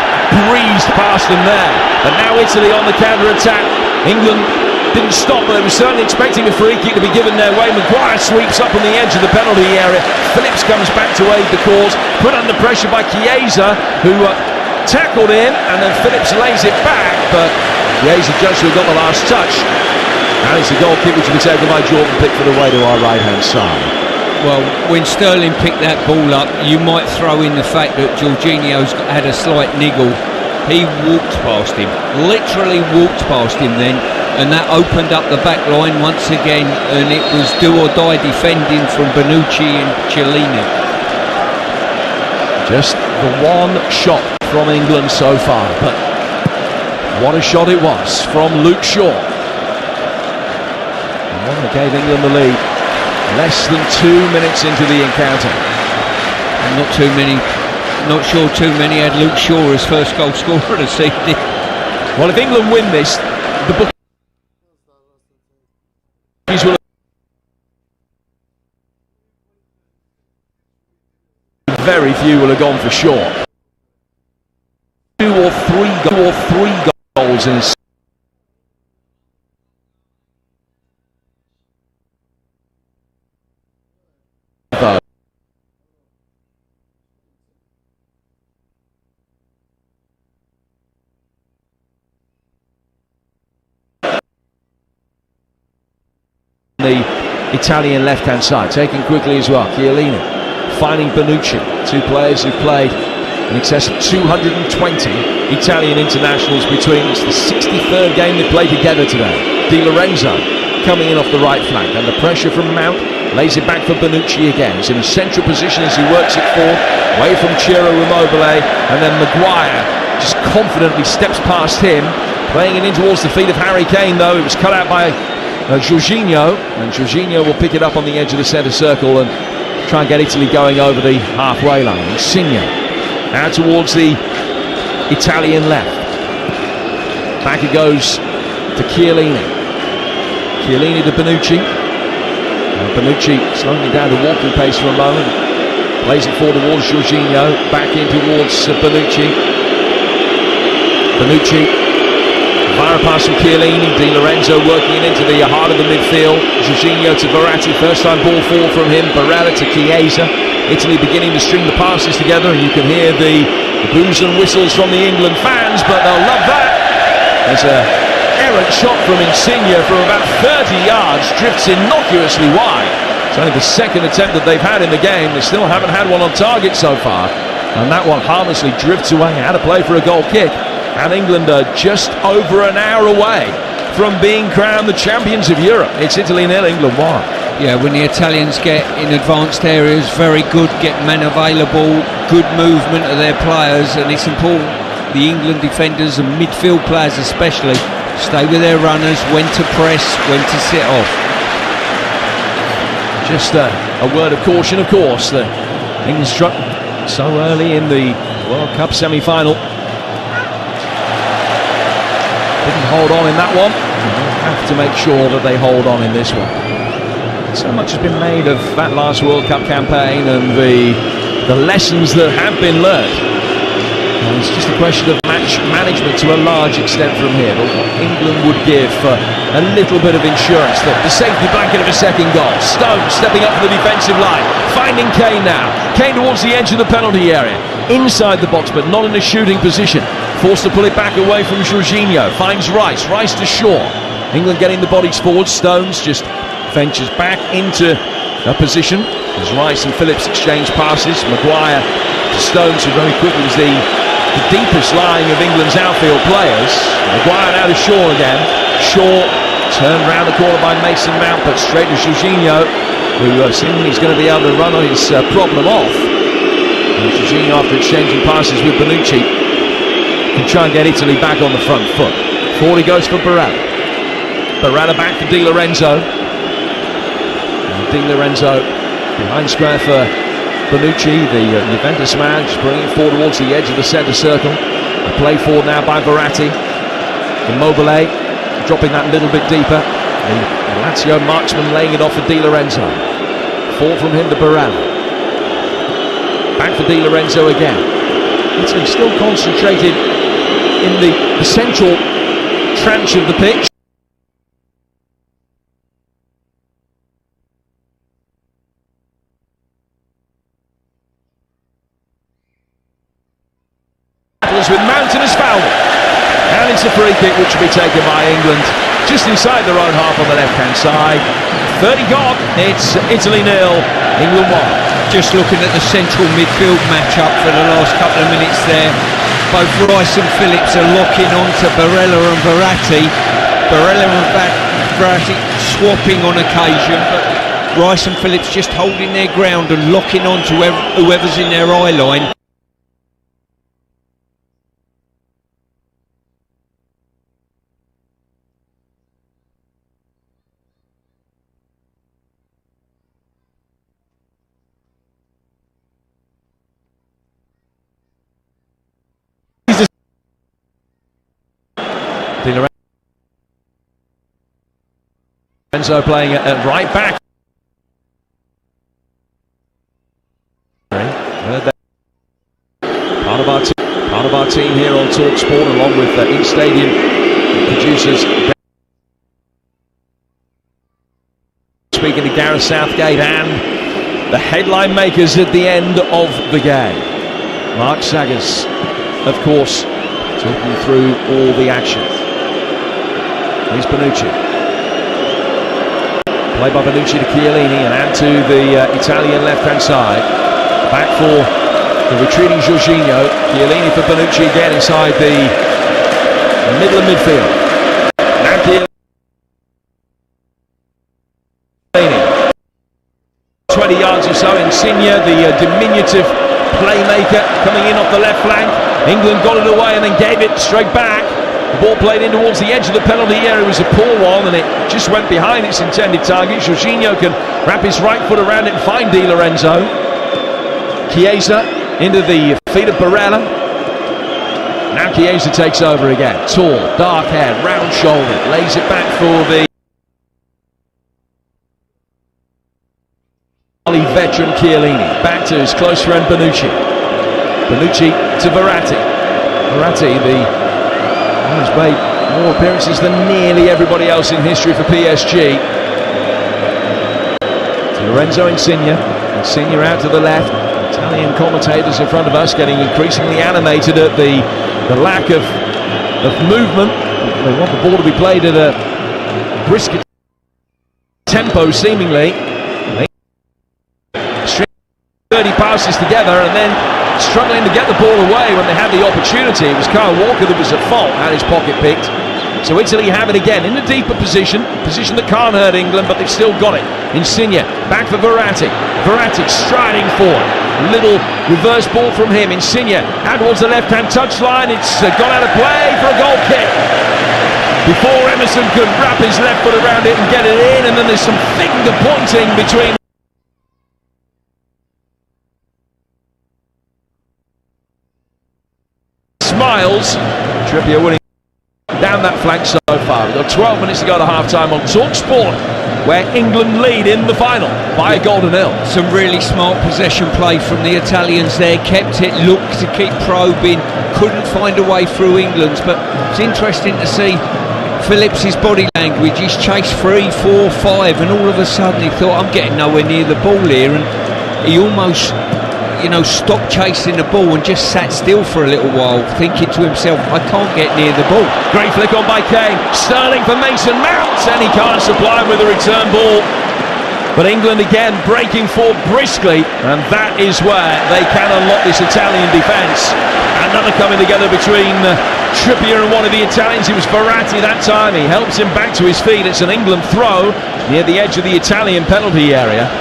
breezed past him there. But now Italy on the counter-attack. England didn't stop, but they were certainly expecting a free kick to be given their way. Maguire sweeps up on the edge of the penalty area. Phillips comes back to aid the cause, put under pressure by Chiesa, who tackled in, and then Phillips lays it back, but Chiesa just got the last touch. And it's a goal kick which will be taken by Jordan Pickford away to our right-hand side. Well, when Sterling picked that ball up, you might throw in the fact that Jorginho's had a slight niggle. He walked past him, literally walked past him then, and that opened up the back line once again, and it was do or die defending from Bonucci and Chiellini. Just the one shot from England so far, but what a shot it was from Luke Shaw. And one that gave England the lead. Less than 2 minutes into the encounter. And not too many not sure too many had Luke Shaw as first goal scorer of the season. Well, if England win this, the bookies will. Very few will have gone for Shaw. Two or three goals in his. The Italian left-hand side, taken quickly as well. Chiellini finding Bonucci, two players who've played in excess of 220 Italian internationals between. It's the 63rd game they played together today. Di Lorenzo coming in off the right flank, and the pressure from Mount lays it back for Bonucci again. He's in a central position as he works it forward, away from Ciro Immobile, and then Maguire just confidently steps past him, playing it in towards the feet of Harry Kane, though. It was cut out by Jorginho, and Jorginho will pick it up on the edge of the centre circle and try and get Italy going over the halfway line. Insigne now towards the Italian left. Back it goes to Chiellini. Chiellini to Bonucci. Bonucci slowing it down to walking pace for a moment. Plays it forward towards Jorginho. Back in towards Bonucci. Bonucci. Via pass from Chiellini, Di Lorenzo working it into the heart of the midfield. Jorginho to Verratti, first time ball forward from him. Barella to Chiesa. Italy beginning to string the passes together, and you can hear the boos and whistles from the England fans, but they'll love that. There's an errant shot from Insigne from about 30 yards, drifts innocuously wide. It's only the second attempt that they've had in the game. They still haven't had one on target so far, and that one harmlessly drifts away out of play for a goal kick. And England are just over an hour away from being crowned the champions of Europe. It's Italy 0, England 1. Yeah, when the Italians get in advanced areas, very good, get men available, good movement of their players, and it's important the England defenders and midfield players especially stay with their runners, when to press, when to sit off. Just a word of caution, of course, that England struck so early in the World Cup semi-final. Didn't hold on in that one. They'll have to make sure that they hold on in this one. So much has been made of that last World Cup campaign and the lessons that have been learned. And it's just a question of match management to a large extent from here. But what England would give for a little bit of insurance that the safety blanket of a second goal. Stones stepping up for the defensive line, finding Kane now. Kane towards the edge of the penalty area, inside the box but not in a shooting position. Forced to pull it back away from Jorginho. Finds Rice. Rice to Shaw. England getting the bodies forward. Stones just ventures back into a position as Rice and Phillips exchange passes. Maguire to Stones, who very quickly was the deepest lying of England's outfield players. Maguire now to Shaw again. Shaw turned round the corner by Mason Mount, but straight to Jorginho, who seemingly is going to be able to run his problem off. And Jorginho, after exchanging passes with Bonucci, can try and get Italy back on the front foot. Forward he goes for Barella. Barella back to Di Lorenzo. And Di Lorenzo behind square for Bonucci, the Juventus man, just bringing it forward towards the edge of the centre circle. A play forward now by Verratti. Immobile dropping that a little bit deeper. The Lazio marksman laying it off for Di Lorenzo. Forward from him to Barella. Back for Di Lorenzo again. Italy still concentrated in the central tranche of the pitch. With Mountain as foul, and it's a free kick which will be taken by England just inside their own half on the left hand side. 30 gone, it's Italy 0, England 1. Just looking at the central midfield matchup for the last couple of minutes there, both Rice and Phillips are locking on to Barella and Verratti. Barella and Verratti swapping on occasion, but Rice and Phillips just holding their ground and locking on to whoever's in their eye line. Lorenzo playing at right back. Part of our team here on TalkSport, along with in-stadium producers. Speaking to Gareth Southgate and the headline makers at the end of the game. Mark Saggers, of course, talking through all the action. Here's Bonucci. Play by Bonucci to Chiellini and out to the Italian left-hand side. Back for the retreating Jorginho. Chiellini for Bonucci again inside the middle of midfield. Now Chiellini. 20 yards or so. Insigne, the diminutive playmaker, coming in off the left flank. England got it away and then gave it straight back. The ball played in towards the edge of the penalty area. It was a poor one and it just went behind its intended target. Jorginho can wrap his right foot around it and find Di Lorenzo. Chiesa into the feet of Barella. Now Chiesa takes over again. Tall, dark haired, round shouldered. Lays it back for the veteran Chiellini. Back to his close friend Bonucci. Bonucci to Verratti. Verratti, he's made more appearances than nearly everybody else in history for PSG. To Lorenzo Insigne. Insigne out to the left. Italian commentators in front of us getting increasingly animated at the lack of movement. They want the ball to be played at a brisk tempo, seemingly. They string 30 passes together and then struggling to get the ball away when they had the opportunity. It was Kyle Walker that was at fault, had his pocket picked. So Italy have it again in a deeper position that can't hurt England, but they've still got it. Insigne, back for Verratti. Verratti striding forward. Little reverse ball from him. Insigne out towards the left-hand touchline. It's gone out of play for a goal kick. Before Emerson could wrap his left foot around it and get it in, and then there's some finger pointing between smiles. Trippier winning down that flank so far. We've got 12 minutes to go to half-time on TalkSport, where England lead in the final by a goal to nil. Some really smart possession play from the Italians there. Kept it, looked to keep probing, couldn't find a way through England's, but it's interesting to see Phillips' body language. He's chased 3, 4, 5, and all of a sudden he thought, I'm getting nowhere near the ball here, and he almost stopped chasing the ball and just sat still for a little while, thinking to himself, I can't get near the ball. Great flick on by Kane. Sterling for Mason Mount, and he can't supply with a return ball. But England again breaking forward briskly, and that is where they can unlock this Italian defence. Another coming together between Trippier and one of the Italians. It was Verratti that time. He helps him back to his feet. It's an England throw near the edge of the Italian penalty area.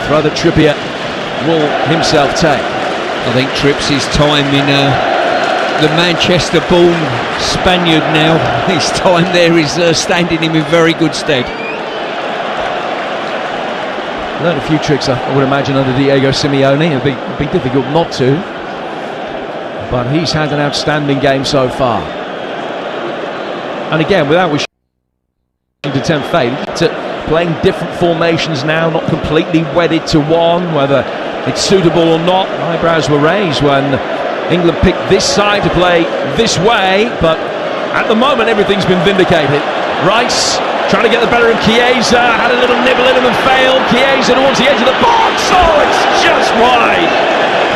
Throw that Trippier will himself take. I think Trips his time in the Manchester-born Spaniard now. His time there is standing him in very good stead. Learned a few tricks, I would imagine, under Diego Simeone. It'd be difficult not to, but he's had an outstanding game so far. And again, without wishing to tempt fate, playing different formations now, not completely wedded to one, whether it's suitable or not. Eyebrows were raised when England picked this side to play this way, but at the moment everything's been vindicated. Rice trying to get the better of Chiesa, had a little nibble in him and failed. Chiesa towards the edge of the box. Oh, it's just wide.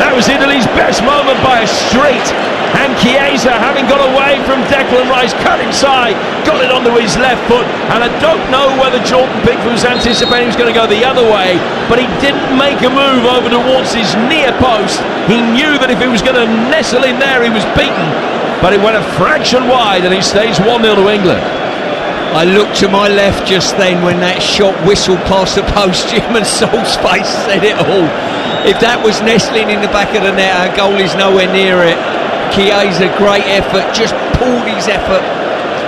That was Italy's best moment by a street. And Chiesa, having got away from Declan Rice, cut inside, got it onto his left foot. And I don't know whether Jordan Pickford was anticipating he was going to go the other way, but he didn't make a move over towards his near post. He knew that if he was going to nestle in there, he was beaten. But it went a fraction wide, and it stays 1-0 to England. I looked to my left just then when that shot whistled past the post. Jim and Salt's face said it all. If that was nestling in the back of the net, our goal is nowhere near it. Chiesa, great effort, just pulled his effort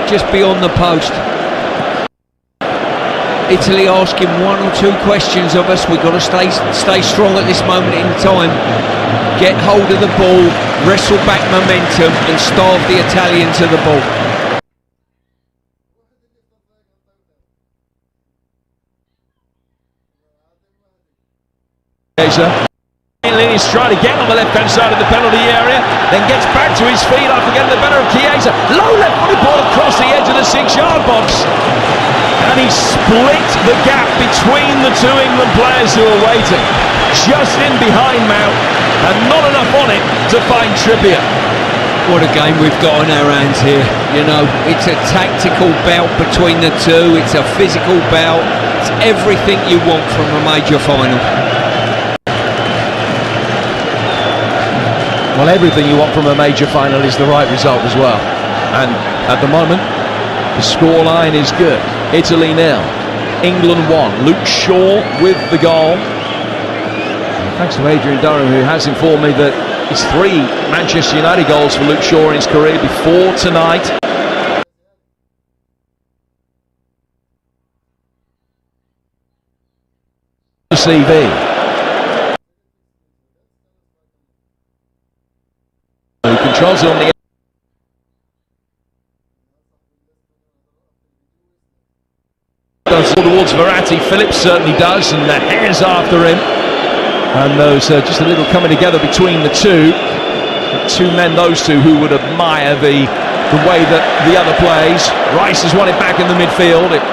just beyond the post. Italy asking 1 or 2 questions of us. We've got to stay strong at this moment in time. Get hold of the ball, wrestle back momentum and starve the Italians of the ball. He's trying to get on the left-hand side of the penalty area, then gets back to his feet after getting the better of Chiesa. Low left-footed ball across the edge of the 6-yard box. And he split the gap between the two England players who are waiting. Just in behind Mount, and not enough on it to find Trippier. What a game we've got on our hands here. You know, it's a tactical bout between the two. It's a physical bout. It's everything you want from a major final. Well, everything you want from a major final is the right result as well. And at the moment, the scoreline is good. Italy 0, England 1. Luke Shaw with the goal. And thanks to Adrian Durham, who has informed me that it's 3 Manchester United goals for Luke Shaw in his career before tonight. CV. Who controls it on the does towards Verratti. Phillips certainly does, and the hair's after him. And those just a little coming together between the two. Two men, those two, who would admire the way that the other plays. Rice has won it back in the midfield. It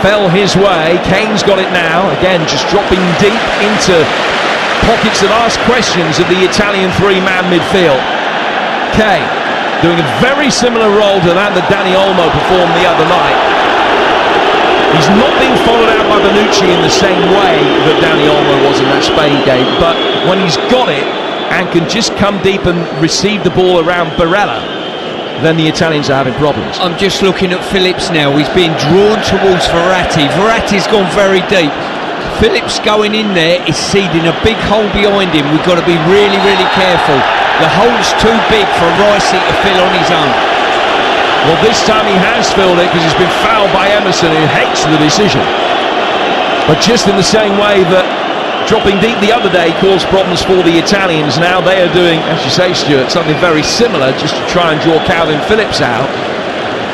fell his way. Kane's got it now. Again, just dropping deep into pockets that ask questions of the Italian 3-man midfield. Kane doing a very similar role to that Dani Olmo performed the other night. He's not being followed out by Bonucci in the same way that Dani Olmo was in that Spain game, but when he's got it and can just come deep and receive the ball around Barella, then the Italians are having problems. I'm just looking at Phillips now. He's being drawn towards Verratti. Verratti's gone very deep. Phillips going in there is seeding a big hole behind him. We've got to be really, really careful. The hole's too big for Ricey to fill on his own. Well, this time he has filled it because he's been fouled by Emerson, who hates the decision. But just in the same way that dropping deep the other day caused problems for the Italians, now they are doing, as you say, Stuart, something very similar just to try and draw Calvin Phillips out.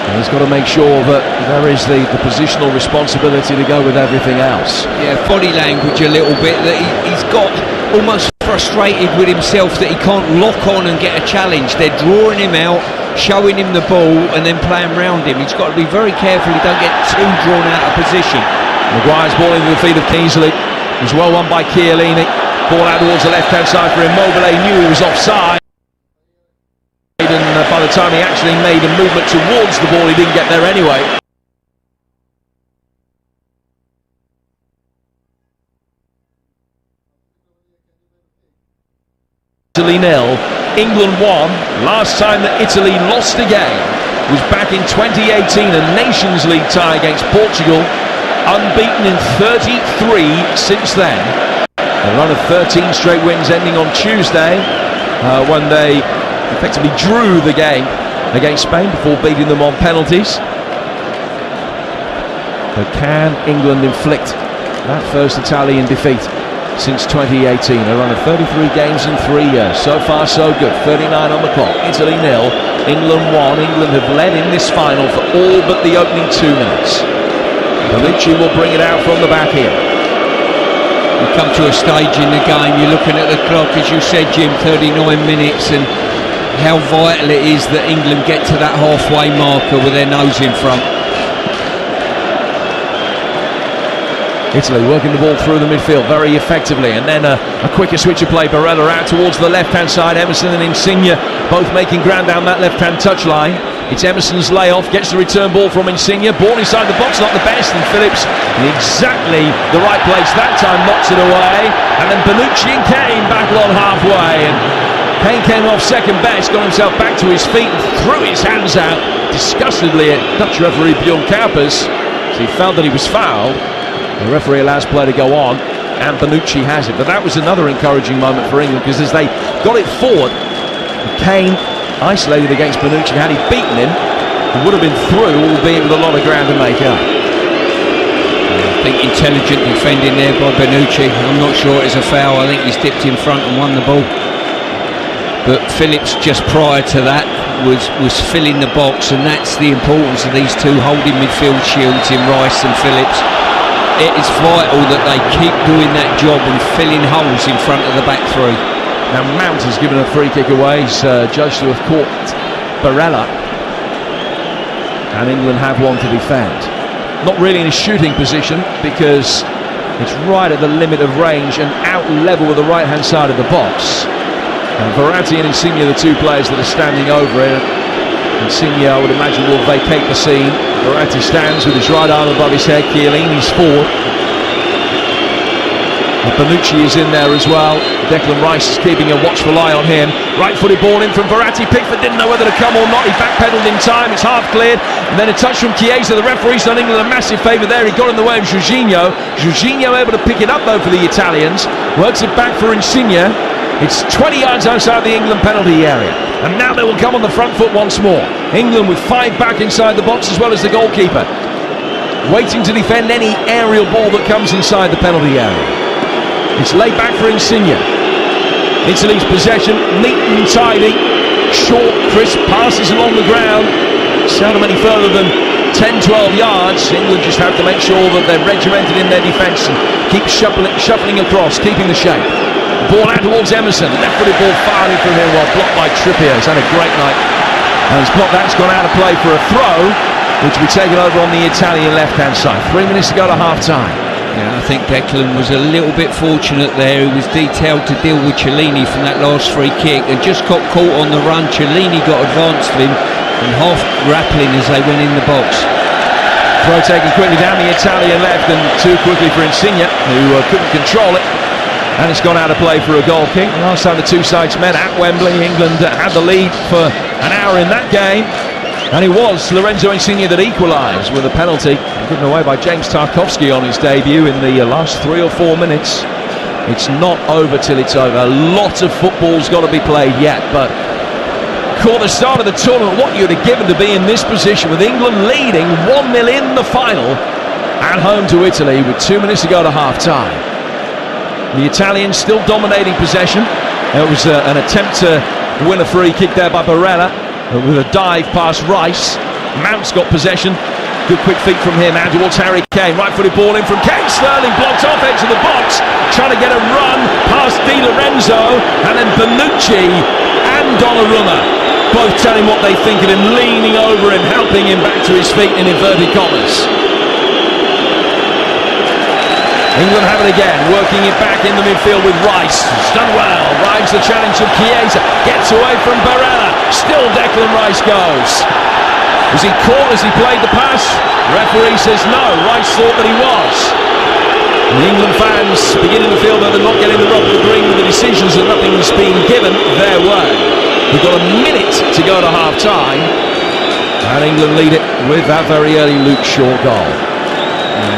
And he's got to make sure that there is the positional responsibility to go with everything else. Yeah, body language a little bit, that he's got almost frustrated with himself that he can't lock on and get a challenge. They're drawing him out, showing him the ball and then playing round him. He's got to be very careful he don't get too drawn out of position. Maguire's ball into the feet of Kingsley. It was well won by Chiellini. Ball out towards the left-hand side for Immobile. Knew he was offside. And by the time he actually made a movement towards the ball, he didn't get there anyway. Italy 0, England 1. Last time that Italy lost a game was back in 2018, a Nations League tie against Portugal. Unbeaten in 33 since then. A run of 13 straight wins ending on Tuesday when they effectively drew the game against Spain before beating them on penalties. But can England inflict that first Italian defeat since 2018? A run of 33 games in 3 years. So far so good. 39 on the clock. Italy 0, England 1. England have led in this final for all but the opening 2 minutes. Bonucci will bring it out from the back here. We come to a stage in the game, you're looking at the clock, as you said, Jim, 39 minutes, and how vital it is that England get to that halfway marker with their nose in front. Italy working the ball through the midfield very effectively, and then a quicker switch of play. Barella out towards the left-hand side. Emerson and Insigne both making ground down that left-hand touchline. It's Emerson's layoff, gets the return ball from Insigne. Ball inside the box, not the best, and Phillips in exactly the right place that time knocks it away. And then Bonucci and Kane battle on halfway, and Kane came off second best, got himself back to his feet and threw his hands out disgustedly at Dutch referee Bjorn Kuipers. So he felt that he was fouled. The referee allows play to go on, and Bonucci has it. But that was another encouraging moment for England, because as they got it forward, Kane isolated against Bonucci. Had he beaten him, he would have been through, albeit with a lot of ground to make up. I think intelligent defending there by Bonucci. I'm not sure it's a foul. I think he's dipped in front and won the ball. But Phillips just prior to that was filling the box, and that's the importance of these two holding midfield shields in Rice and Phillips. it is vital that they keep doing that job and filling holes in front of the back three. Now Mount has given a free kick away. He's judged to have caught Barella, and England have one to defend. Not really in a shooting position because it's right at the limit of range and out level with the right hand side of the box. And Verratti and Insigne are the two players that are standing over it. Insigne, I would imagine, will vacate the scene. Verratti stands with his right arm above his head. Chiellini's forward. Bonucci is in there as well. Declan Rice is keeping a watchful eye on him. Right-footed ball in from Verratti. Pickford didn't know whether to come or not. He backpedaled in time. It's half cleared. And then a touch from Chiesa. The referee's done England a massive favour there. He got in the way of Jorginho. Jorginho able to pick it up though for the Italians. Works it back for Insigne. It's 20 yards outside the England penalty area. And now they will come on the front foot once more. England with 5 back inside the box as well as the goalkeeper, waiting to defend any aerial ball that comes inside the penalty area. It's laid back for Insigne. Italy's possession, neat and tidy. Short, crisp passes along the ground. Seldom any further than 10-12 yards. England just have to make sure that they're regimented in their defence and keep shuffling across, keeping the shape. Ball out towards Emerson. Left-footed ball firing from him while blocked by Trippier. He's had a great night. And he's blocked that. It's gone out of play for a throw, which will be taken over on the Italian left-hand side. 3 minutes to go to half-time. Yeah, I think Declan was a little bit fortunate there. He was detailed to deal with Chiellini from that last free kick and just got caught on the run. Chiellini got advanced to him and half grappling as they went in the box. Throw taken quickly down the Italian left and too quickly for Insigne, who couldn't control it. And it's gone out of play for a goal kick. Last time the two sides met at Wembley, England had the lead for an hour in that game. And it was Lorenzo Insigne that equalised with a penalty given away by James Tarkowski on his debut in the last 3 or 4 minutes. It's not over till it's over. A lot of football's got to be played yet, but caught the start of the tournament, what you'd have given to be in this position with England leading 1-0 in the final at home to Italy with 2 minutes to go to half-time. The Italians still dominating possession. It was an attempt to win a free kick there by Barella with a dive past Rice. Mount's got possession. Good quick feet from him and towards Harry Kane. Right-footed ball in from Kane. Sterling blocked off edge of the box, trying to get a run past Di Lorenzo, and then Bonucci and Donnarumma both telling what they think of him, leaning over him, helping him back to his feet in inverted commas. England have it again, working it back in the midfield with Rice. It's done well, rides the challenge of Chiesa, gets away from Barella, still Declan Rice goes. Was he caught as he played the pass? The referee says no, Rice thought that he was. And the England fans beginning to feel that they're not getting the rub of the green with the decisions and nothing's being given their way. We've got a minute to go to half-time, and England lead it with that very early Luke Shaw goal.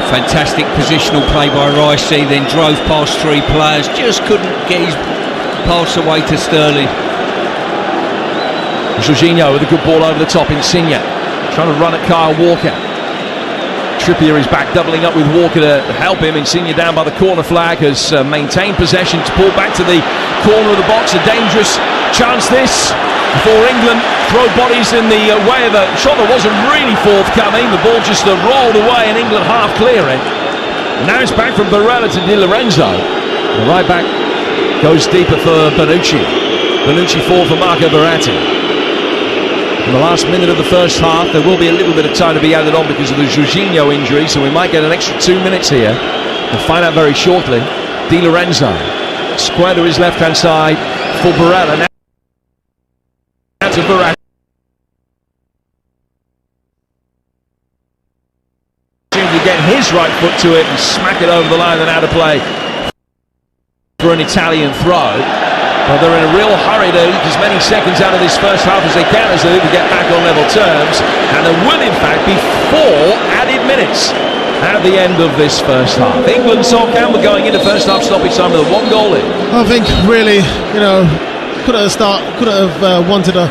Fantastic positional play by Rice. He then drove past 3 players, just couldn't get his pass away to Sterling. Jorginho with a good ball over the top. Insigne trying to run at Kyle Walker. Trippier is back, doubling up with Walker to help him. Insigne down by the corner flag, has maintained possession to pull back to the corner of the box. A dangerous chance this before England throw bodies in the way of a shot that wasn't really forthcoming. The ball just rolled away and England half clearing. Now it's back from Barella to Di Lorenzo. The right back goes deeper for Bonucci. Bonucci forward for Marco Verratti. In the last minute of the first half, there will be a little bit of time to be added on because of the Jorginho injury, so we might get an extra 2 minutes here. We'll find out very shortly. Di Lorenzo square to his left-hand side for Barella. Now to Verratti. To get his right foot to it and smack it over the line and out of play for an Italian throw. But they're in a real hurry to eke as many seconds out of this first half as they can as they need to get back on level terms, and there will in fact be 4 added minutes at the end of this first half. England saw Campbell going into first half stoppage time with a 1 goal in. I think really, could have wanted a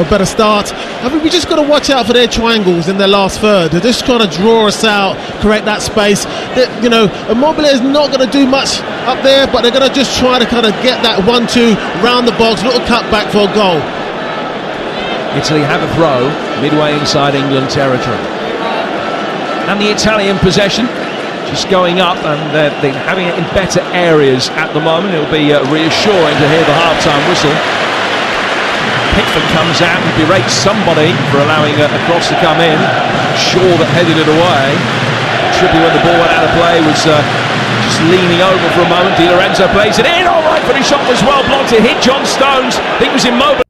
better start. I think we just got to watch out for their triangles in their last third. They're just trying to draw us out, correct that space. Immobile is not going to do much up there, but they're going to just try to kind of get that 1-2 round the box, little cut back for a goal. Italy have a throw midway inside England territory. And the Italian possession. just going up, and they're having it in better areas at the moment. It'll be reassuring to hear the half-time whistle. Pickford comes out and berates somebody for allowing a cross to come in. Shaw that headed it away. Trippier, when the ball went out of play, was just leaning over for a moment. Di Lorenzo plays it in. All right, but his shot was well blocked. It hit John Stones. I think it was immobile.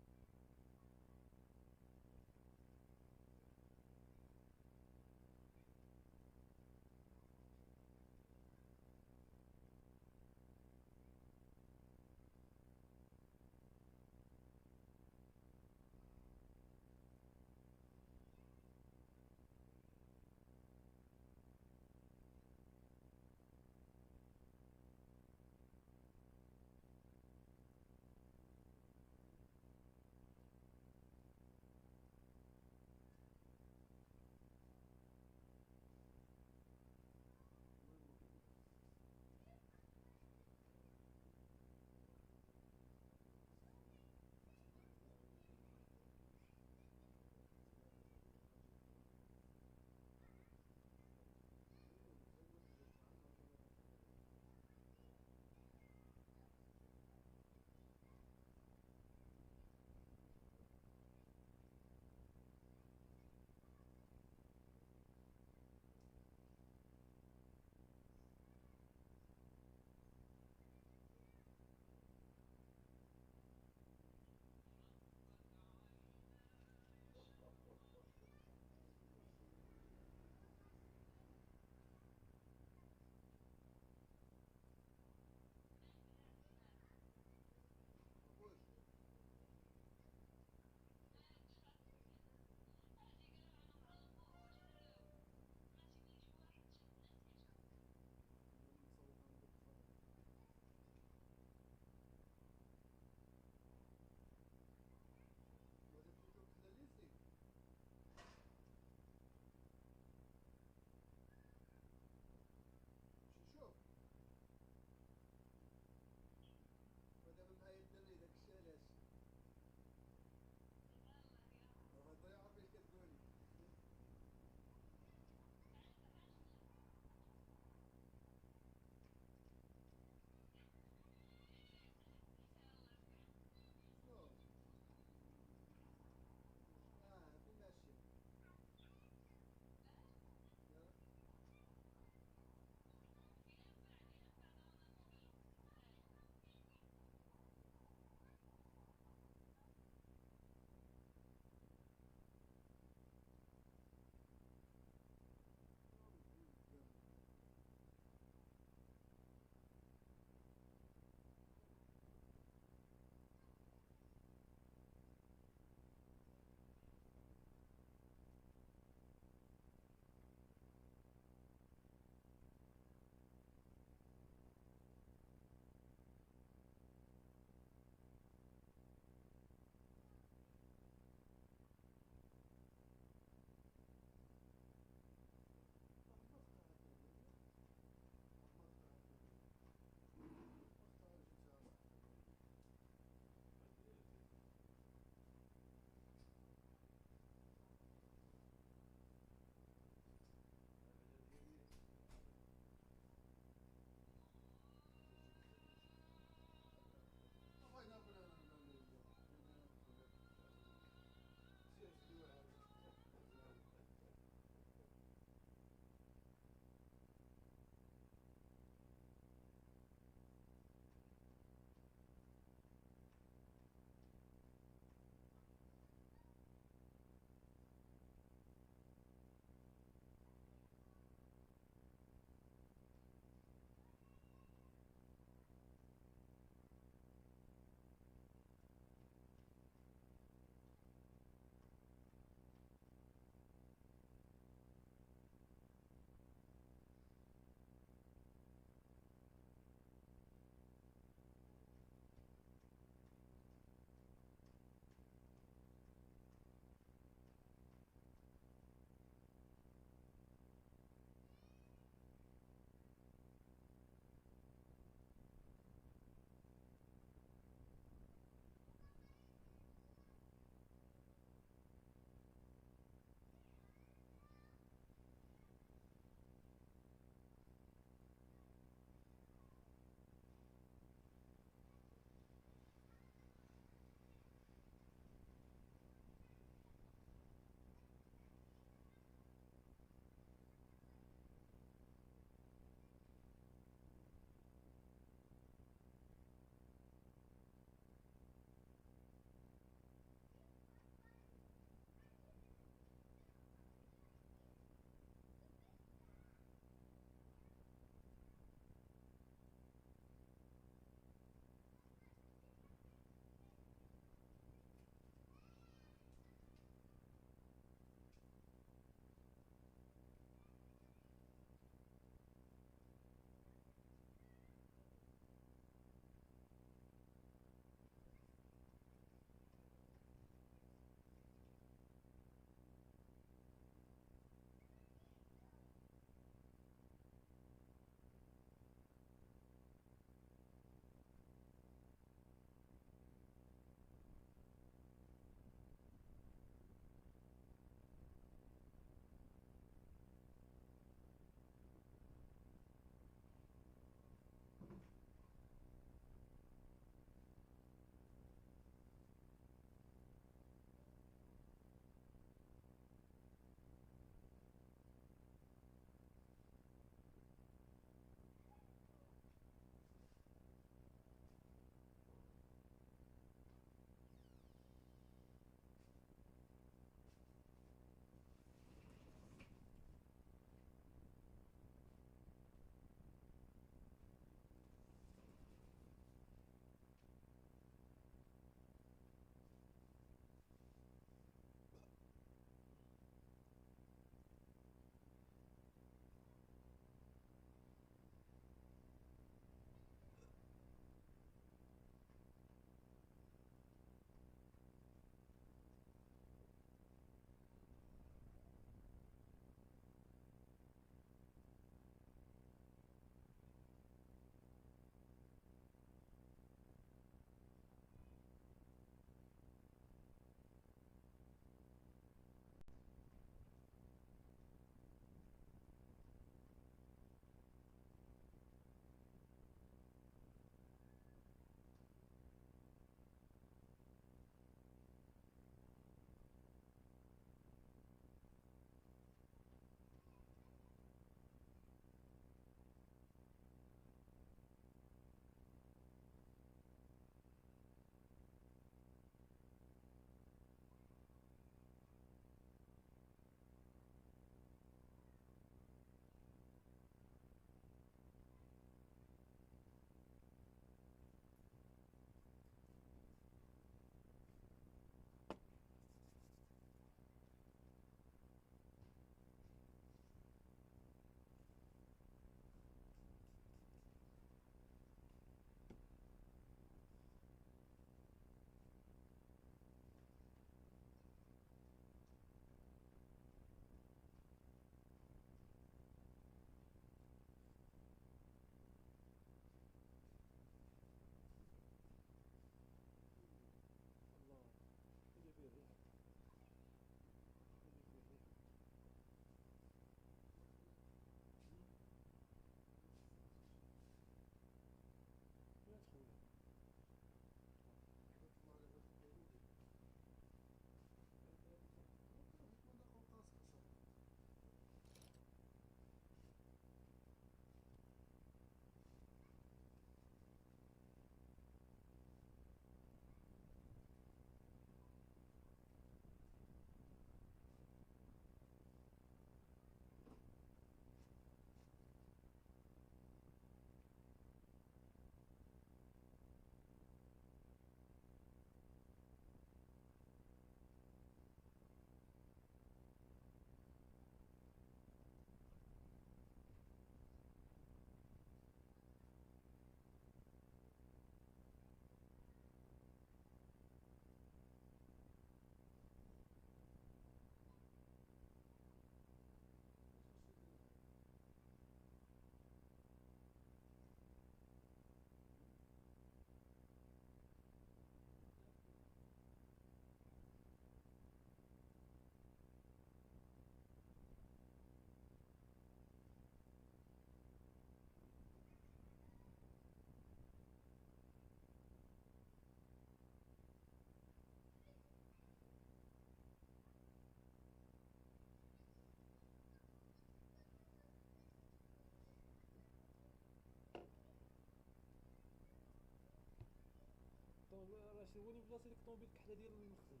راه شي وين بلاصه ديك الطوموبيل الكحله ديال المخزن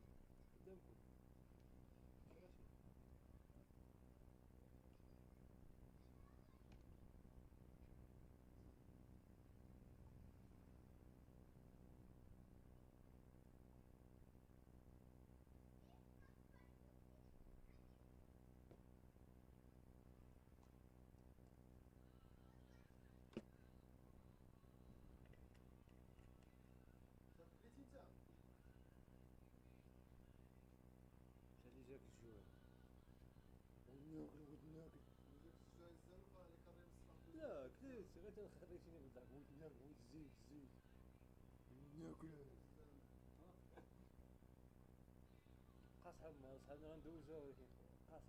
قدامكم. شادي جاك الجوع. لا كليت غير تخريتيني بالضحك بغيت ناكل بغيت زيد ناكل قاصحة مع صحابنا غندوزها ولكن قاصحة.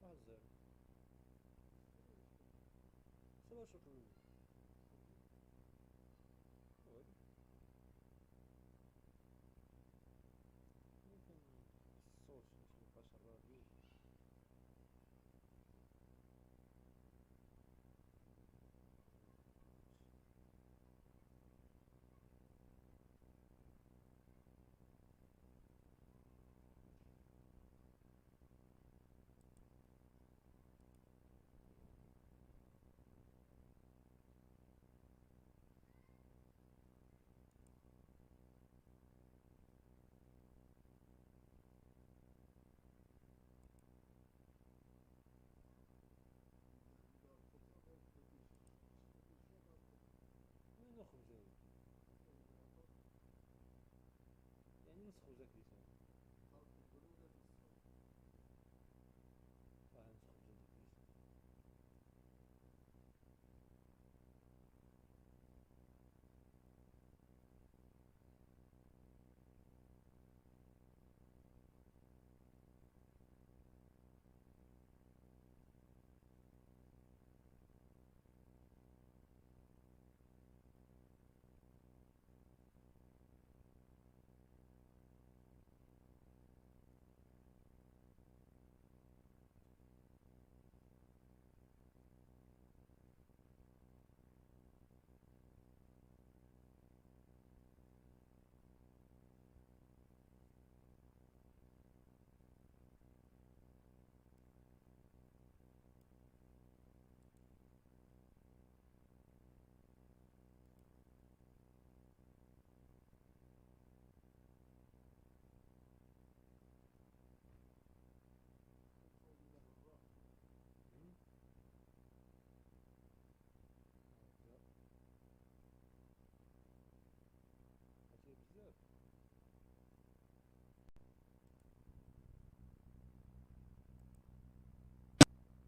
هزر سبع شهور ممكن الصوت مش الراجل.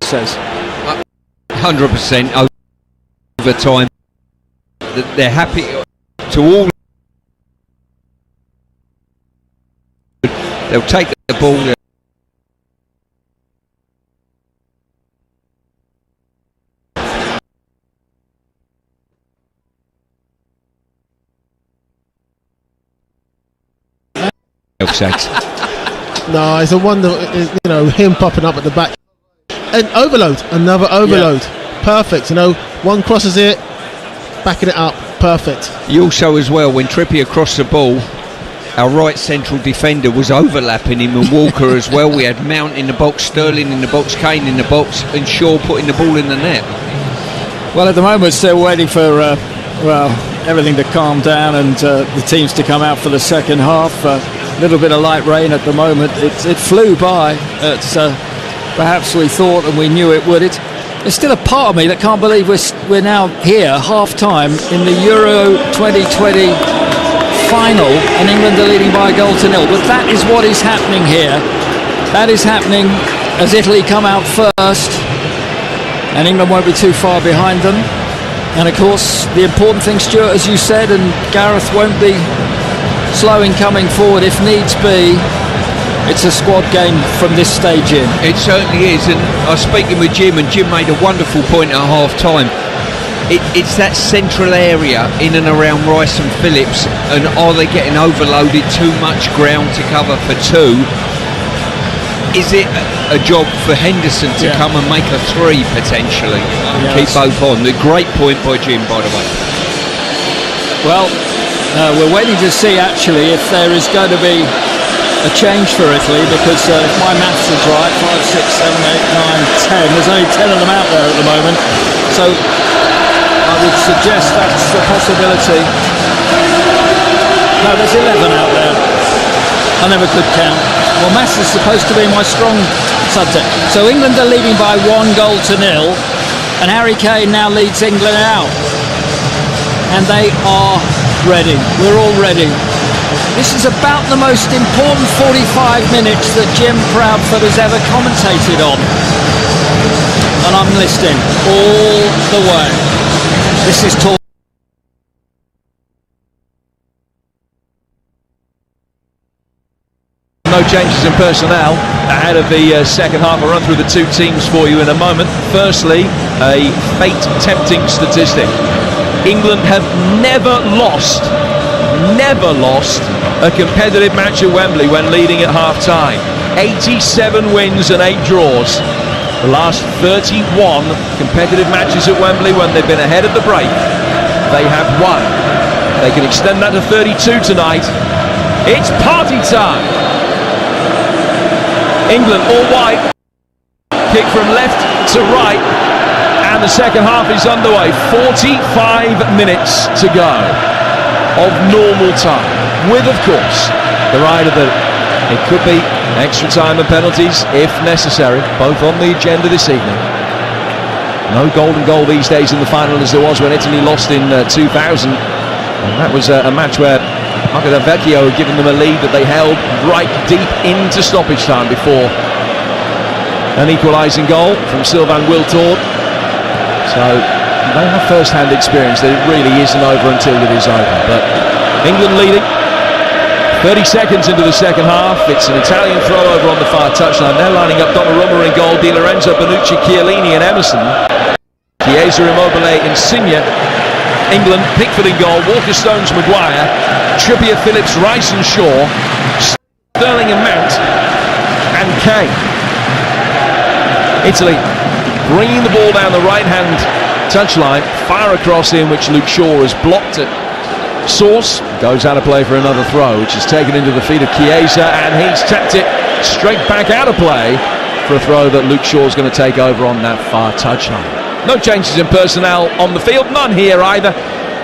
says. 100% over time. They're happy to all. They'll take the ball. No, it's a wonder, him popping up at the back. And overload, another overload. Yeah. Perfect, one crosses it, backing it up, perfect. You also as well, when Trippier crossed the ball, our right central defender was overlapping him and Walker as well. We had Mount in the box, Sterling in the box, Kane in the box and Shaw putting the ball in the net. Well, at the moment still waiting for everything to calm down and the teams to come out for the second half. A little bit of light rain at the moment. It flew by. Perhaps we thought and we knew it would. There's still a part of me that can't believe we're now here, half-time, in the Euro 2020 final, and England are leading by a goal to nil. But that is what is happening here. That is happening as Italy come out first, and England won't be too far behind them. And of course, the important thing, Stuart, as you said, and Gareth won't be slow in coming forward if needs be. It's a squad game from this stage in. It certainly is, and I was speaking with Jim, and Jim made a wonderful point at half-time. It's that central area in and around Rice and Phillips, and are they getting overloaded, too much ground to cover for two? Is it a job for Henderson to come and make a three, potentially? Keep both on. A great point by Jim, by the way. Well, we're waiting to see, actually, if there is going to be a change for Italy, because if my maths is right, 5, 6, 7, 8, 9, 10, there's only 10 of them out there at the moment, so I would suggest that's a possibility. No, there's 11 out there. I never could count. Well, maths is supposed to be my strong subject. So England are leading by 1 goal to nil, and Harry Kane now leads England out, and they are ready. We're all ready. This is about the most important 45 minutes that Jim Proudfoot has ever commentated on. And I'm listening all the way. This is talk. No changes in personnel ahead of the second half. I'll run through the two teams for you in a moment. Firstly, a fate-tempting statistic. England have never lost a competitive match at Wembley when leading at half-time. 87 wins and 8 draws. The last 31 competitive matches at Wembley when they've been ahead at the break, they have won. They can extend that to 32 tonight. It's party time. England all white. Kick from left to right. And the second half is underway. 45 minutes to go of normal time, with, of course, the rider that it could be extra time and penalties if necessary, both on the agenda this evening. No golden goal these days in the final as there was when Italy lost in 2000, and that was a match where Marco Del Vecchio had given them a lead that they held right deep into stoppage time before an equalising goal from Sylvain Wiltord. So they have first-hand experience that it really isn't over until it is over. But England leading 30 seconds into the second half. It's an Italian throw over on the far touchline. They're lining up Donnarumma in goal, Di Lorenzo, Bonucci, Chiellini and Emerson. Chiesa, Immobile, Insigne. England, Pickford in goal, Walker, Stones, Maguire, Trippier, Phillips, Rice and Shaw, Sterling and Mount, and Kane. Italy bringing the ball down the right-hand touchline, far across in which Luke Shaw has blocked it. Source goes out of play for another throw, which is taken into the feet of Chiesa, and he's tapped it straight back out of play for a throw that Luke Shaw's going to take over on that far touchline. No changes in personnel on the field, none here either,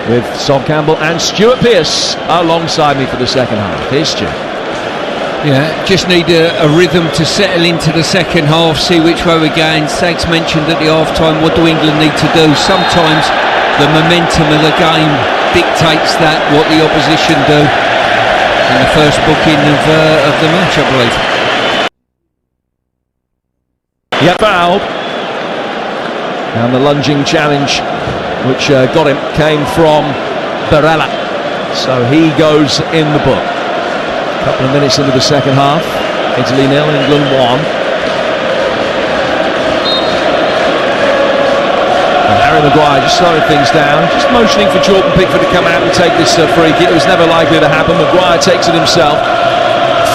with Sol Campbell and Stuart Pearce alongside me for the second half. Here's Stuart. Yeah, just need a rhythm to settle into the second half, see which way we're going. Sags mentioned at the half-time, what do England need to do? Sometimes the momentum of the game dictates that, what the opposition do in the first booking of the match, I believe. Yeah, fouled. And the lunging challenge, which got him, came from Barella. So he goes in the book. A couple of minutes into the second half. Italy 0, England 1. Harry Maguire just slowing things down, just motioning for Jordan Pickford to come out and take this free kick. It was never likely to happen. Maguire takes it himself,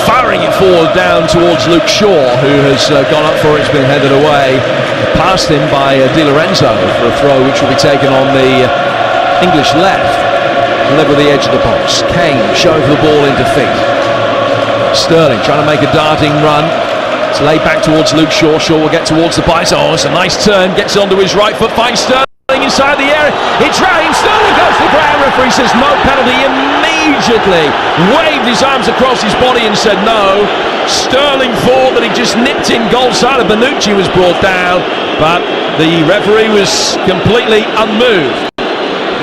firing it forward down towards Luke Shaw, who has gone up for it. It's been headed away past him by Di Lorenzo for a throw, which will be taken on the English left, level with the edge of the box. Kane showing for the ball into feet. Sterling trying to make a darting run. It's laid back towards Luke Shaw. Shaw will get towards the bite. Oh, it's a nice turn. Gets onto his right foot. Finds Sterling inside the area. It's round. Sterling goes to the ground. Referee says no penalty. Immediately waved his arms across his body and said no. Sterling thought that he just nipped in goal side. Bonucci was brought down, but the referee was completely unmoved.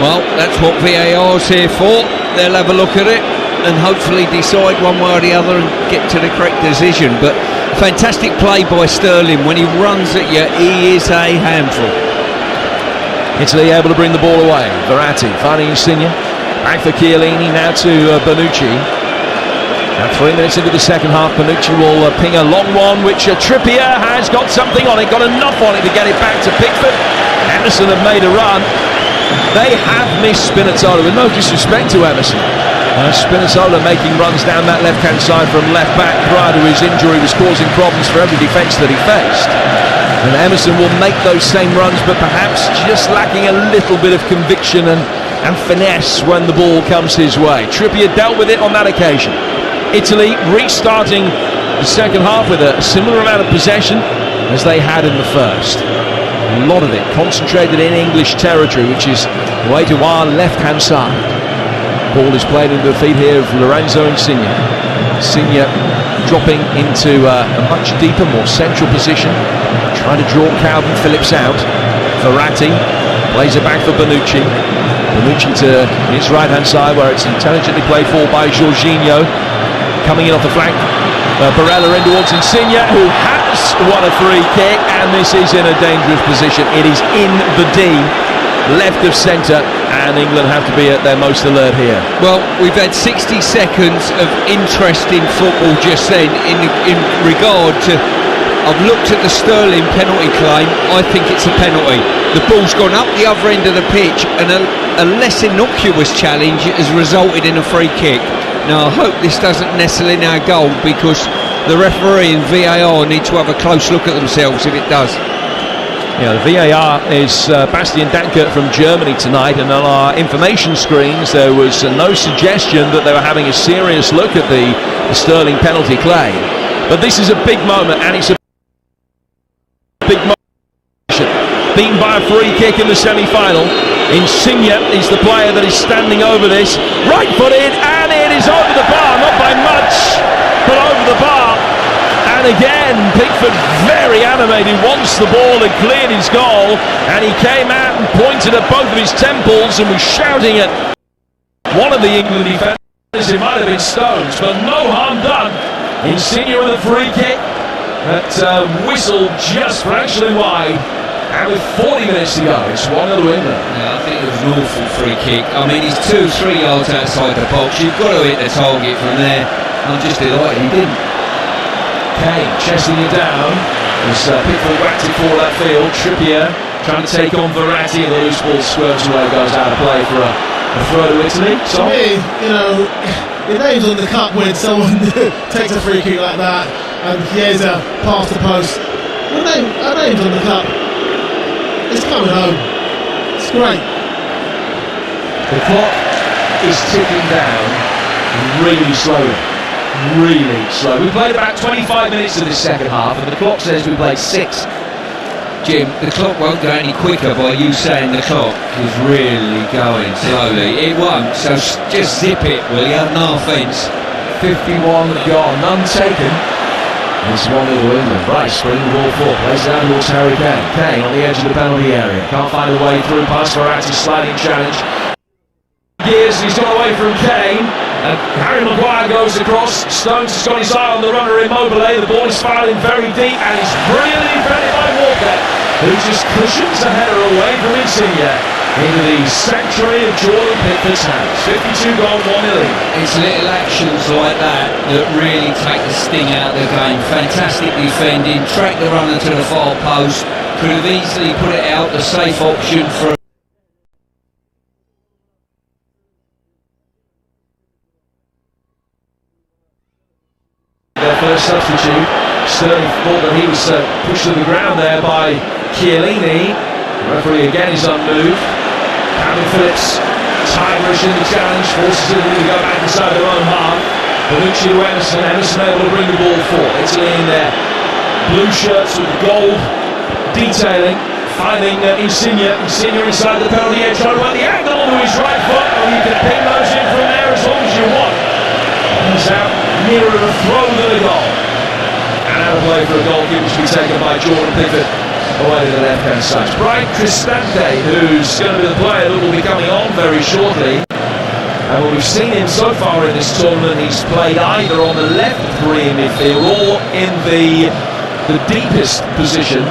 Well, that's what VAR's here for. They'll have a look at it and hopefully decide one way or the other and get to the correct decision. But fantastic play by Sterling. When he runs at you, he is a handful. Italy able to bring the ball away. Verratti finding Insigne. Back for Chiellini, now to Bonucci. Now 3 minutes into the second half, Bonucci will ping a long one, which Trippier has got something on it, got enough on it to get it back to Pickford. Emerson have made a run. They have missed Spinazzola, with no disrespect to Emerson. Spinazzola making runs down that left-hand side from left back prior to his injury was causing problems for every defence that he faced. And Emerson will make those same runs, but perhaps just lacking a little bit of conviction and finesse when the ball comes his way. Trippier dealt with it on that occasion. Italy restarting the second half with a similar amount of possession as they had in the first. A lot of it concentrated in English territory, which is way to our left-hand side. Ball is played into the feet here of Lorenzo Insigne. Insigne dropping into a much deeper, more central position, trying to draw Calvin Phillips out. Verratti plays it back for Bonucci. Bonucci to his right-hand side, where it's intelligently played for by Jorginho. Coming in off the flank, Barella in towards Insigne, who has won a free kick, and this is in a dangerous position. It is in the D, left of centre, and England have to be at their most alert here. Well, we've had 60 seconds of interest in football just then in regard to, I've looked at the Sterling penalty claim. I think it's a penalty. The ball's gone up the other end of the pitch, and a less innocuous challenge has resulted in a free kick. Now, I hope this doesn't necessarily now goal, because the referee and VAR need to have a close look at themselves if it does. Yeah, the VAR is Bastian Dankert from Germany tonight, and on our information screens there was no suggestion that they were having a serious look at the Sterling penalty claim. But this is a big moment, and it's a big moment. Beaten by a free kick in the semi-final. Insigne is the player that is standing over this, right-footed, and it is over the bar, not by much, but over the bar. And again, Pickford very animated once the ball had cleared his goal, and he came out and pointed at both of his temples and was shouting at one of the England defenders. It might have been Stones, but no harm done. Insigne with a free kick that whistled just fractionally wide. And with 40 minutes to go, it's 1-0 to England. Yeah, I think it was an awful free kick. I mean, he's 2-3 yards outside the box. You've got to hit the target from there. I'm just delighted he didn't. Kane chesting it down as Pickford whacked it for that field. Trippier trying to take on Verratti, and the loose ball swerves away, goes out of play for a throw to Italy. So, to me, you know, your name's on the cup when someone takes a free kick like that, and here's a pass to post. Our name's on the cup. It's coming home. It's great. The clock is ticking down really slowly. Really slow. We played about 25 minutes of this second half, and the clock says we played 6. Jim, the clock won't go any quicker by you saying the clock is really going slowly. It won't, so just zip it, will you? No offence. 51 gone, none taken. It's 1-0 to England. Rice bringing the ball forward, plays down towards Harry Kane. Kane on the edge of the penalty area. Can't find a way through past Verratti, sliding challenge. Gears, he's got away from Kane. And Harry Maguire goes across. Stones has got his eye on the runner Immobile. The ball is firing very deep, and it's brilliantly defended by Walker. who just cushions the header away from Insigne into the sanctuary of Jordan Pickford's hands. 52 gone, 1-0. It's little actions like that that really take the sting out of the game. Fantastic defending, track the runner to the far post, could have easily put it out, the safe option for their first substitute. Sterling thought that he was pushed to the ground there by Chiellini. The referee again is unmoved. Calvin Phillips, tigerish in the challenge, forces it to go back inside their own half. Bonucci to Emerson, Emerson able to bring the ball forward. Italy in their blue shirts with the gold detailing, finding Insigne inside the penalty area, trying to run the angle onto his right foot. Oh, you can ping those in from there as long as you want. He's out nearer a throw than a goal. And out of play for a goal given to be taken by Jordan Pickford away to the left-hand side. Brian Cristante, who's going to be the player that will be coming on very shortly. And what we've seen him so far in this tournament, he's played either on the left three in midfield or in the deepest position.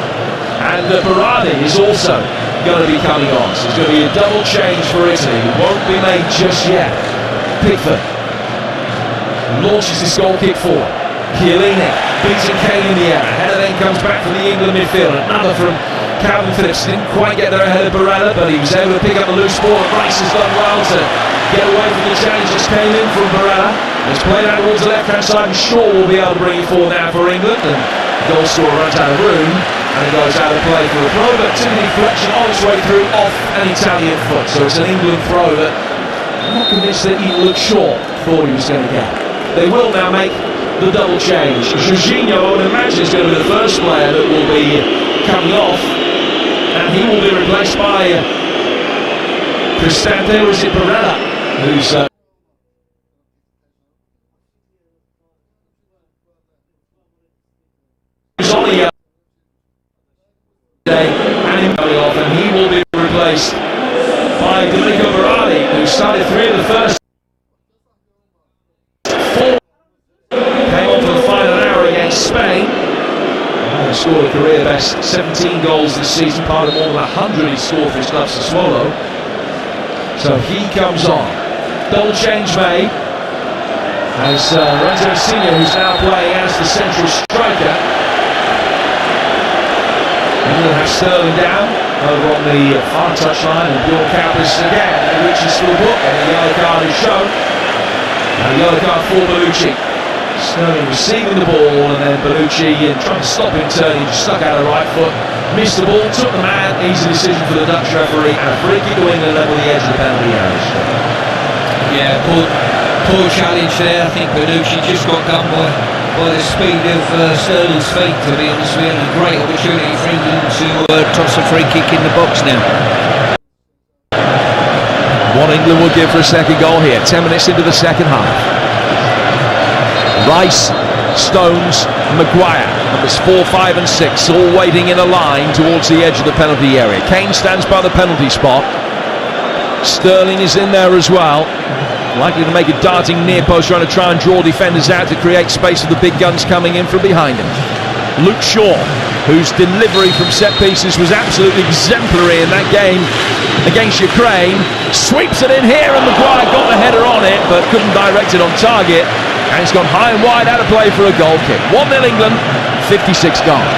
And Berardi is also going to be coming on. So it's going to be a double change for Italy. It won't be made just yet. Pickford launches his goal kick forward. Chiellini beating Kane in the air. Header then comes back from the England midfield. Another from Calvin Phillips. Didn't quite get there ahead of Barella, but he was able to pick up the loose ball. Rice has done well to get away from the challenge that came in from Barella. It's played out towards the left-hand side, and Shaw will be able to bring it forward now for England. And the goal scorer runs out of room, and it goes out of play for a throw. But Timothy deflection on its way through off an Italian foot. So it's an England throw that I'm not convinced that even Luke Shaw thought he was going to get. They will now make the double change. Jorginho, I would imagine, is going to be the first player that will be coming off, and he will be replaced by Cristante, or is it Barella, who's on the day, and him coming off, and he will be replaced by Domenico Berardi, who started 3 of the first 4. Came on for the final hour against Spain. He scored a career best 17 goals this season, part of more than 100 he scored for his club Sassuolo. So he comes on. Double change made as Lorenzo Insigne, who's now playing as the central striker. England have Sterling down over on the far touchline, and Bjorn Campus again, which is still booked, and the yellow card is shown. And a yellow card for Bonucci. Sterling receiving the ball, and then Bonucci trying to stop him turning, just stuck out of the right foot, missed the ball, took the man. Easy decision for the Dutch referee, and a free kick to England level the edge of the penalty area. Yeah, poor challenge there. I think Bonucci just got done by the speed of Sterling's feet, to be honest with you, and a great opportunity for England to toss a free kick in the box now. What England will give for a second goal here, 10 minutes into the second half. Rice, Stones, Maguire, numbers 4, 5 and 6, all waiting in a line towards the edge of the penalty area. Kane stands by the penalty spot. Sterling is in there as well, likely to make a darting near post, trying to try and draw defenders out to create space for the big guns coming in from behind him. Luke Shaw, whose delivery from set pieces was absolutely exemplary in that game against Ukraine, sweeps it in here, and Maguire got the header on it but couldn't direct it on target, and it's gone high and wide out of play for a goal kick. 1-0 England, 56 gone.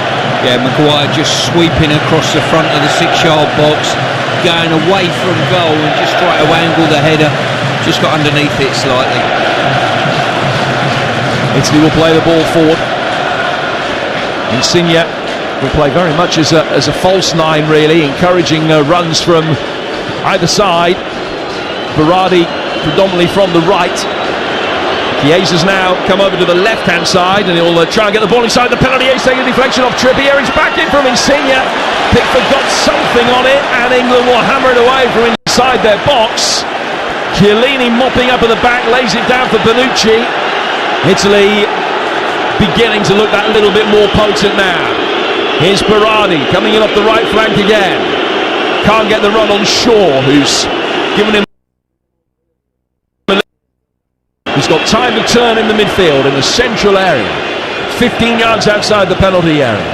Yeah, Maguire just sweeping across the front of the 6-yard box, going away from goal and just try to angle the header. Just got underneath it slightly. Italy will play the ball forward. Insigne will play very much as a false 9, really, encouraging runs from either side. Berardi predominantly from the right. Chiesa's now come over to the left-hand side, and he'll try and get the ball inside the penalty. He's taking a deflection off Trippier. He's back in from Insigne. Pickford got something on it, and England will hammer it away from inside their box. Chiellini mopping up at the back, lays it down for Bonucci. Italy beginning to look that little bit more potent now. Here's Berardi coming in off the right flank again. Can't get the run on Shaw, who's given him. He's got time to turn in the midfield in the central area, 15 yards outside the penalty area.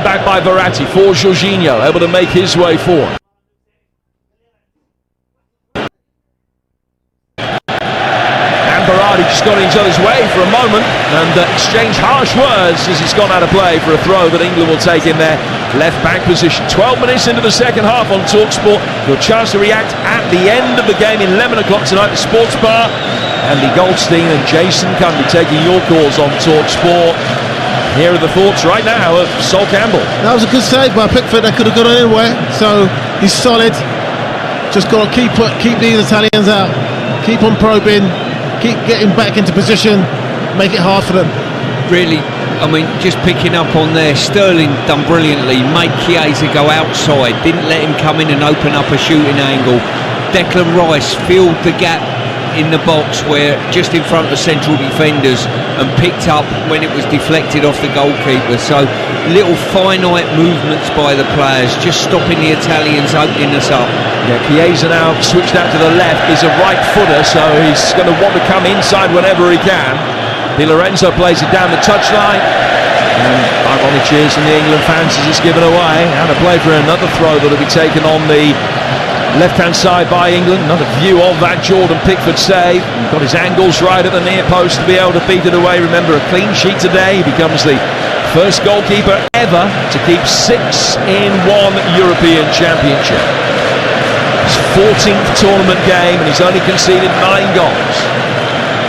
back by Verratti for Jorginho, able to make his way forward. Berardi just got in each other's way for a moment and exchanged harsh words as he's gone out of play for a throw that England will take in their left back position. 12 minutes into the second half on TalkSport. Your chance to react at the end of the game, 11 o'clock tonight, the Sports Bar. Andy Goldstein and Jason Cundy taking your calls on TalkSport. Here are the thoughts right now of Sol Campbell. That was a good save by Pickford. That could have gone anywhere. So he's solid. Just got to keep these Italians out. Keep on probing. Keep getting back into position, make it hard for them. Really, I mean, just picking up on there, Sterling done brilliantly, made Chiesa go outside, didn't let him come in and open up a shooting angle. Declan Rice filled the gap in the box where just in front of central defenders and picked up when it was deflected off the goalkeeper. So little finite movements by the players, just stopping the Italians opening us up. Yeah, Chiesa now switched out to the left. He's a right footer, so he's going to want to come inside whenever he can. Di Lorenzo plays it down the touchline, and ironic cheers from the England fans as it's given away. And a play for another throw that'll be taken on the left-hand side by England. Another view of that Jordan Pickford save. Got his angles right at the near post to be able to beat it away. Remember, a clean sheet today. He becomes the first goalkeeper ever to keep 6 in one European Championship. His 14th tournament game, and he's only conceded 9 goals.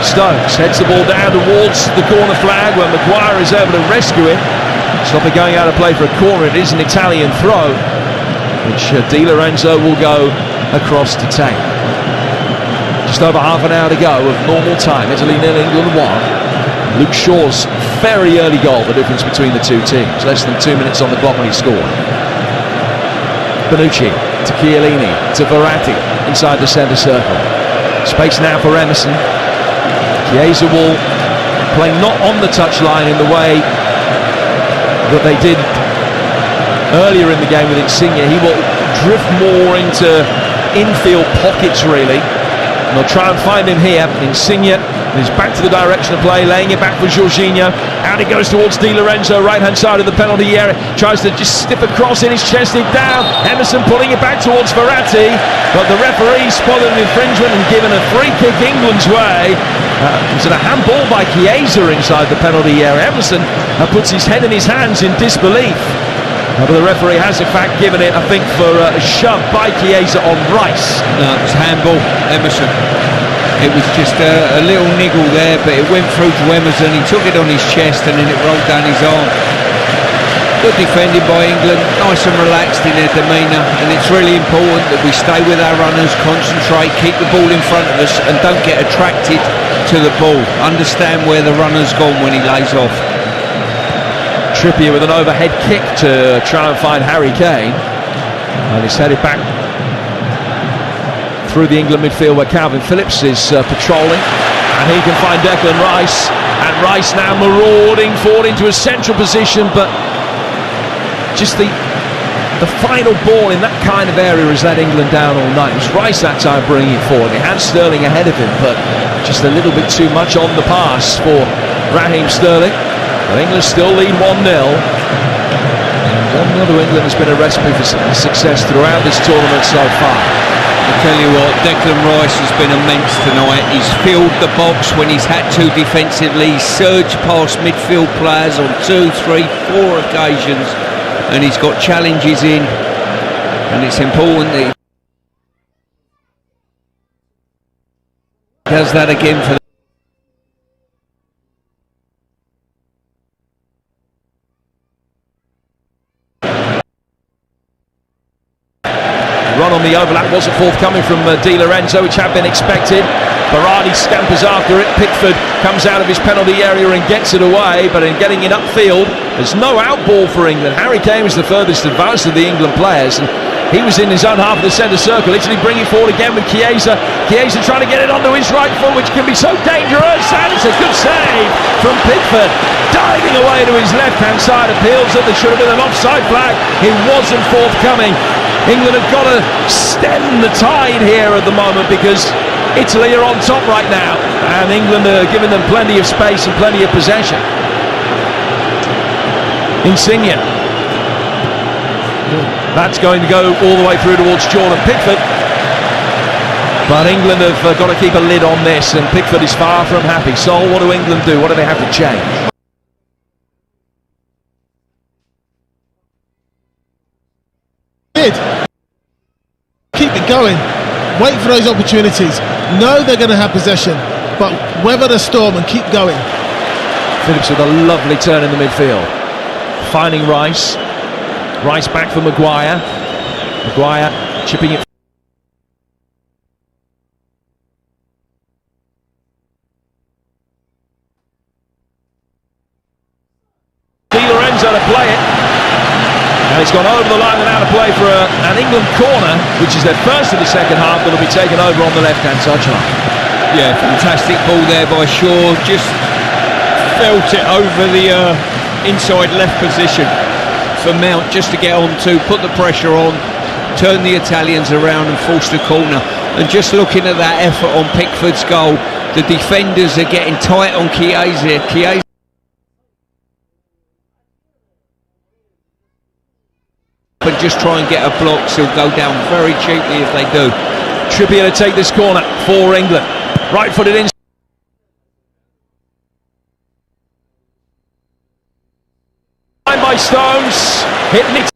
Stones heads the ball down towards the corner flag where Maguire is able to rescue him. Stop it going out of play for a corner. It is an Italian throw, which Di Lorenzo will go across to take. Just over half an hour to go of normal time. Italy 0, England 1. Luke Shaw's very early goal, the difference between the two teams. Less than 2 minutes on the clock when he scored. Bonucci to Chiellini to Verratti inside the centre circle. Space now for Emerson. Chiesa will play not on the touchline in the way that they did earlier in the game with Insigne. He will drift more into infield pockets really, and they'll try and find him here. Insigne is back to the direction of play, laying it back for Jorginho. Out he goes towards Di Lorenzo, right hand side of the penalty area, tries to just stiff a cross in, his chested down. Emerson pulling it back towards Verratti, but the referee spotted an infringement and given a free kick England's way. It's a handball by Chiesa inside the penalty area. Emerson puts his head in his hands in disbelief. But the referee has in fact given it, I think, for a shove by Chiesa on Rice. No, it was handball, Emerson. It was just a little niggle there, but it went through to Emerson. He took it on his chest and then it rolled down his arm. Good defending by England, nice and relaxed in their demeanour, and it's really important that we stay with our runners, concentrate, keep the ball in front of us and don't get attracted to the ball. Understand where the runner's gone when he lays off. Trippier with an overhead kick to try and find Harry Kane, and he's headed back through the England midfield where Calvin Phillips is patrolling, and he can find Declan Rice, and Rice now marauding forward into a central position, but just the final ball in that kind of area has let England down all night. It was Rice that time bringing it forward. He had Sterling ahead of him, but just a little bit too much on the pass for Raheem Sterling. But England still lead 1-0. And 1-0 to England has been a recipe for success throughout this tournament so far. I tell you what, Declan Rice has been immense tonight. He's filled the box when he's had to defensively. He's surged past midfield players on 2, 3, 4 occasions, and he's got challenges in, and it's important that he does that again for run on the overlap wasn't forthcoming from Di Lorenzo, which had been expected. Berardi scampers after it. Pickford comes out of his penalty area and gets it away, but in getting it upfield, there's no outball for England. Harry Kane was the furthest advanced of the England players, and he was in his own half of the centre circle. Italy bringing forward again with Chiesa. Chiesa trying to get it onto his right foot, which can be so dangerous, and it's a good save from Pickford. Diving away to his left-hand side, appeals that there should have been an offside flag. It wasn't forthcoming. England have got to stem the tide here at the moment because Italy are on top right now, and England are giving them plenty of space and plenty of possession. Insigne That's going to go all the way through towards Jordan Pickford. But England have got to keep a lid on this, and Pickford is far from happy. Sol, what do England do? What do they have to change? Keep it going. Wait for those opportunities. Know they're going to have possession, but weather the storm and keep going. Phillips with a lovely turn in the midfield. Finding Rice. Rice back for Maguire. Maguire chipping it. Di Lorenzo to play it. And it's gone over the line and out of play for an England corner, which is their first of the second half, that'll be taken over on the left-hand touchline. Yeah, fantastic ball there by Shaw. Just felt it over the inside left position for Mount just to get on to, put the pressure on, turn the Italians around and force the corner. And just looking at that effort on Pickford's goal, the defenders are getting tight on Chiesa. Chiesa but just try and get a block, so he'll go down very cheaply if they do. Trippier to take this corner for England. Right-footed in. By Stones, hitting it.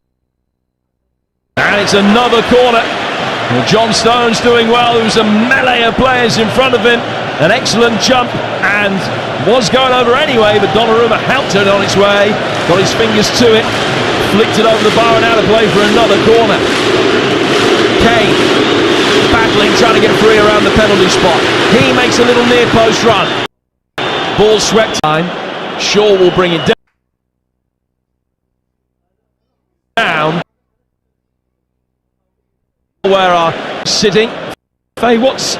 And it's another corner. Well, John Stones doing well. There was a melee of players in front of him. An excellent jump and was going over anyway, but Donnarumma helped it on its way. Got his fingers to it. Flicked it over the bar and out of play for another corner. Kane battling, trying to get free around the penalty spot. He makes a little near post run. Ball swept time. Shaw will bring it down. Where are sitting? Faye, what's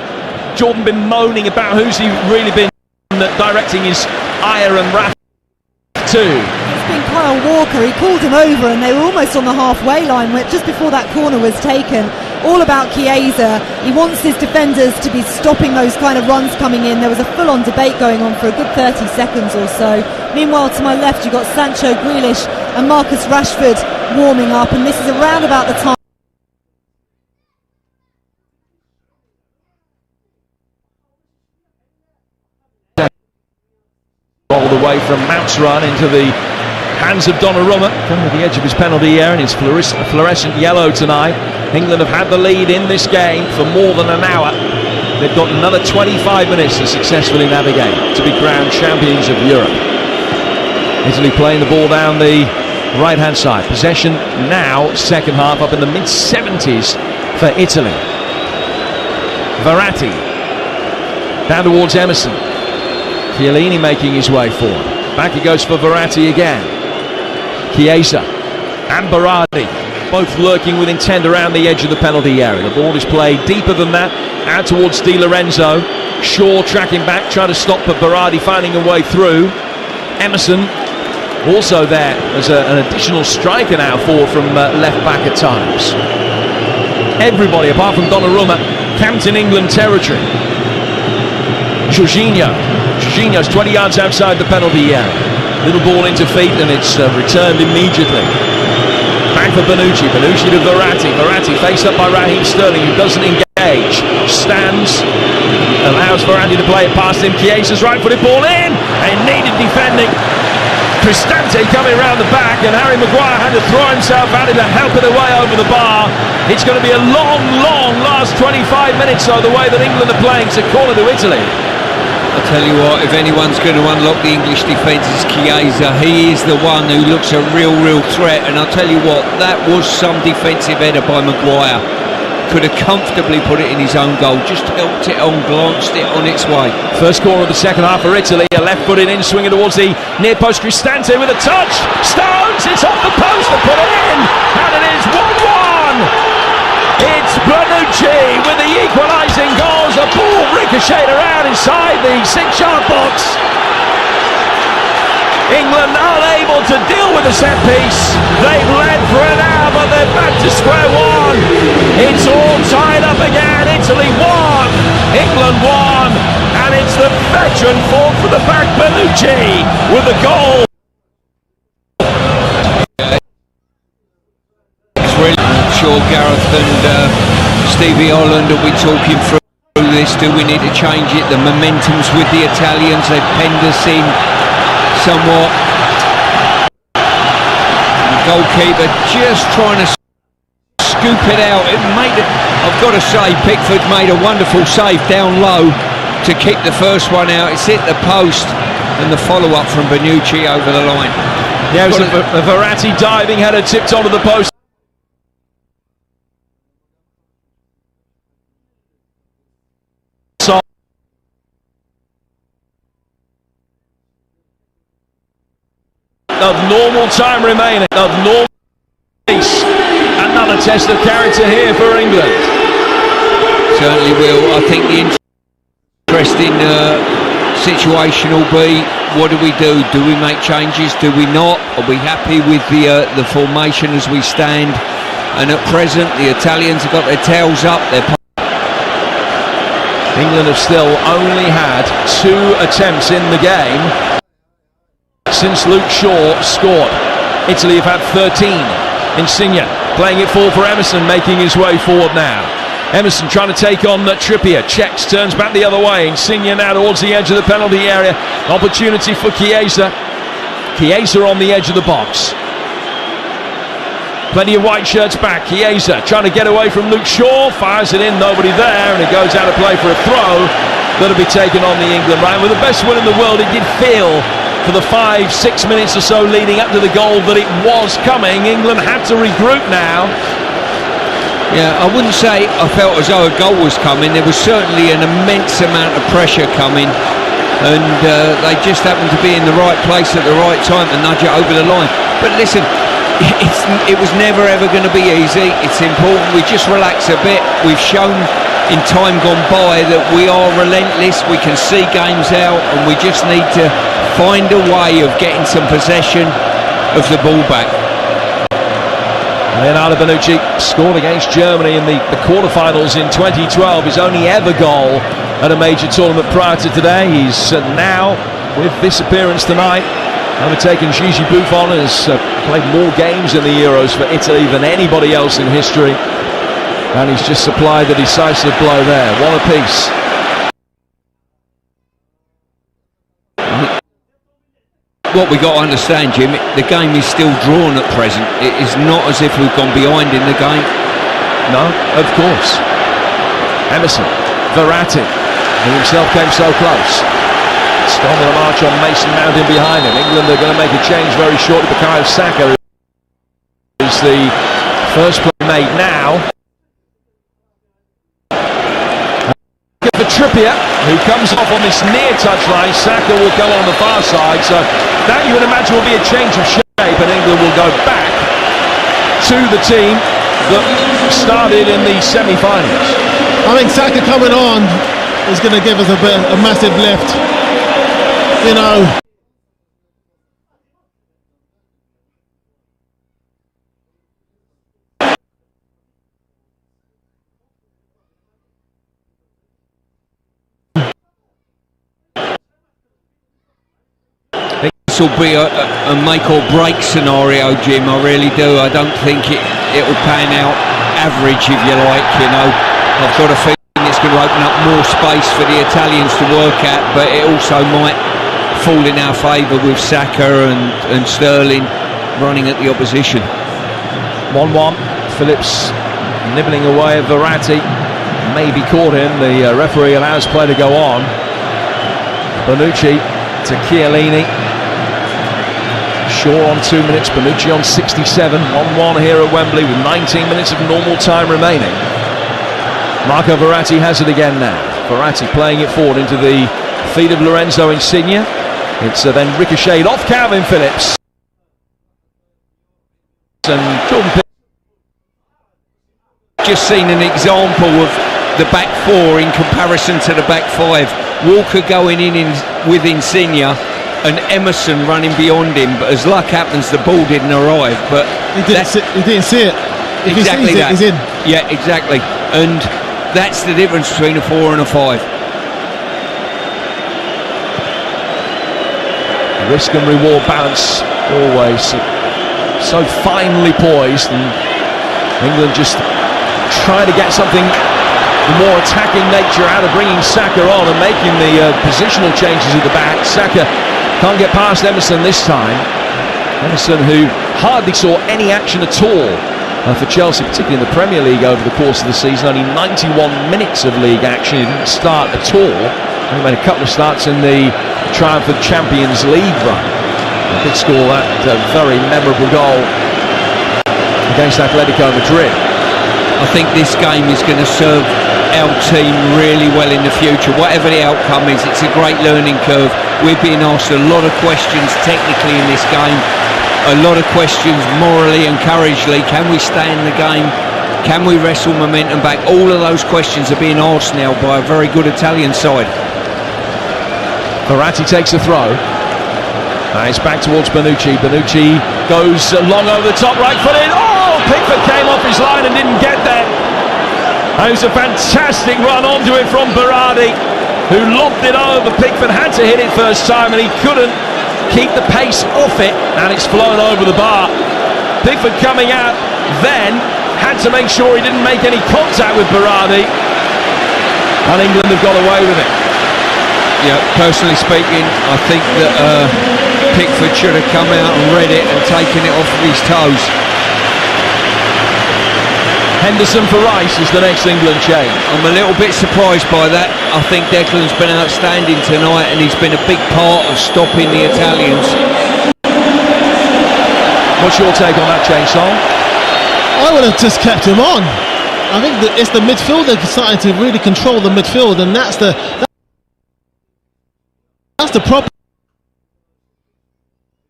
Jordan been moaning about? Who's he really been directing his ire and wrath to? Been Kyle Walker. He called him over and they were almost on the halfway line just before that corner was taken. All about Chiesa. He wants his defenders to be stopping those kind of runs coming in. There was a full-on debate going on for a good 30 seconds or so. Meanwhile, to my left, you've got Sancho, Grealish and Marcus Rashford warming up, and this is around about the time rolled away from Mount's run into the hands of Donnarumma, coming to the edge of his penalty area, and it's fluorescent yellow tonight. England have had the lead in this game for more than an hour. They've got another 25 minutes to successfully navigate to be crowned champions of Europe. Italy playing the ball down the right-hand side. Possession now, second half, up in the mid-70s for Italy. Verratti down towards Emerson. Chiellini making his way forward. Back he goes for Verratti again. Chiesa and Berardi both lurking with intent around the edge of the penalty area. The ball is played deeper than that, out towards Di Lorenzo. Shaw tracking back, trying to stop, but Berardi finding a way through. Emerson also there as an additional striker now from left back at times. Everybody apart from Donnarumma camped in England territory. Jorginho's 20 yards outside the penalty area. Little ball into feet and it's returned immediately. Back for Bonucci. Bonucci to Verratti. Verratti faced up by Raheem Sterling, who doesn't engage. Stands, allows Verratti to play it past him. Chiesa's right-footed ball in, and needed defending. Cristante coming around the back, and Harry Maguire had to throw himself at it and help it away over the bar. It's going to be a long last 25 minutes, so the way that England are playing. It's a corner to Italy. I'll tell you what, if anyone's going to unlock the English defence, it's Chiesa. He is the one who looks a real threat, and I'll tell you what, that was some defensive header by Maguire. Could have comfortably put it in his own goal, just helped it on, glanced it on its way. First corner of the second half for Italy, a left-footed in, swinging towards the near post. Cristante with a touch, Stones, it's off the post to put it in, and it is 1-1. It's Bonucci with the equalising goals. A ball ricocheted around inside the 6-yard box. England unable to deal with the set piece. They've led for an hour, but they're back to square one. It's all tied up again. Italy won, England won, and it's the veteran forward for the back, Bonucci, with the goal. sure Gareth and Stevie Holland will be talking through this. Do we need to change it? The momentum's with the Italians. They've penned us in somewhat. The goalkeeper just trying to scoop it out. I've got to say, Pickford made a wonderful save down low to kick the first one out. It's hit the post, and the follow-up from Bonucci over the line. Yeah, it was a Verratti diving header tipped onto the post. Of normal time remaining, of normal pace. Another test of character here for England. Certainly will. I think the interesting situation will be, what do we do? Do we make changes? Do we not? Are we happy with the formation as we stand? And at present, the Italians have got their tails up. England have still only had 2 attempts in the game since Luke Shaw scored. Italy have had 13. Insigne playing it forward for Emerson, making his way forward now. Emerson trying to take on Trippier. Checks, turns back the other way. Insigne now towards the edge of the penalty area. Opportunity for Chiesa. Chiesa on the edge of the box. Plenty of white shirts back. Chiesa trying to get away from Luke Shaw. Fires it in, nobody there, and it goes out of play for a throw. That'll be taken on the England line. With the best will in the world, it did feel for the 5-6 minutes or so leading up to the goal that it was coming. England had to regroup now. Yeah, I wouldn't say I felt as though a goal was coming. There was certainly an immense amount of pressure coming, and they just happened to be in the right place at the right time to nudge it over the line. But listen, it was never ever going to be easy. It's important we just relax a bit. We've shown in time gone by that we are relentless. We can see games out, and we just need to find a way of getting some possession of the ball back. Leonardo Bonucci scored against Germany in the quarterfinals in 2012. His only ever goal at a major tournament prior to today. He's now, with this appearance tonight, overtaken Gigi Buffon, has played more games in the Euros for Italy than anybody else in history. And he's just supplied the decisive blow there. One apiece. What we got to understand, Jim, the game is still drawn at present. It is not as if we've gone behind in the game. No, of course. Emerson, Verratti, who himself came so close. Storming the march on Mason Mount in behind him. England are going to make a change very shortly. Bukayo Saka is the first play made now. For Trippier, who comes off on this near touchline. Saka will go on the far side, so that you would imagine will be a change of shape, and England will go back to the team that started in the semi-finals. I think Saka coming on is going to give us a massive lift. You know, this will be a make or break scenario, Jim. I really do. I don't think it will pan out average, if you like. You know, I've got a feeling it's going to open up more space for the Italians to work at, but it also might fall in our favour with Saka and Sterling running at the opposition. 1-1. Phillips nibbling away at Verratti. Maybe caught him. The referee allows play to go on. Bonucci to Chiellini. Shaw on 2 minutes, Bonucci on 67. 1-1 here at Wembley with 19 minutes of normal time remaining. Marco Verratti has it again now. Verratti playing it forward into the feet of Lorenzo Insigne. It's then ricocheted off Calvin Phillips. And Jordan just seen an example of the back four in comparison to the back five. Walker going in with Insigne and Emerson running beyond him, but as luck happens the ball didn't arrive, but he didn't see it. If exactly he sees it, he's in. Yeah, exactly, and that's the difference between a 4 and a 5. Risk and reward balance always so finely poised, and England just trying to get something more attacking nature out of bringing Saka on and making the positional changes at the back. Saka can't get past Emerson this time. Emerson, who hardly saw any action at all for Chelsea, particularly in the Premier League over the course of the season. Only 91 minutes of league action. He didn't start at all. He made a couple of starts in the triumph of Champions League run. He did score that very memorable goal against Atletico Madrid. I think this game is going to serve our team really well in the future. Whatever the outcome is, it's a great learning curve. We're being asked a lot of questions technically in this game, a lot of questions morally and courageously. Can we stay in the game? Can we wrestle momentum back? All of those questions are being asked now by a very good Italian side. Verratti takes a throw. It's back towards Bonucci. Bonucci goes long over the top, right foot in. Oh, Pickford came off his line and didn't get there. It was a fantastic run onto it from Berardi, who lobbed it over. Pickford had to hit it first time and he couldn't keep the pace off it, and it's flown over the bar. Pickford coming out then had to make sure he didn't make any contact with Berardi, and England have got away with it. Yeah, personally speaking, I think that Pickford should have come out and read it and taken it off of his toes. Henderson for Rice is the next England change. I'm a little bit surprised by that. I think Declan's been outstanding tonight and he's been a big part of stopping the Italians. What's your take on that change, Sol? I would have just kept him on. I think that it's the midfielder starting to really control the midfield, and that's the problem.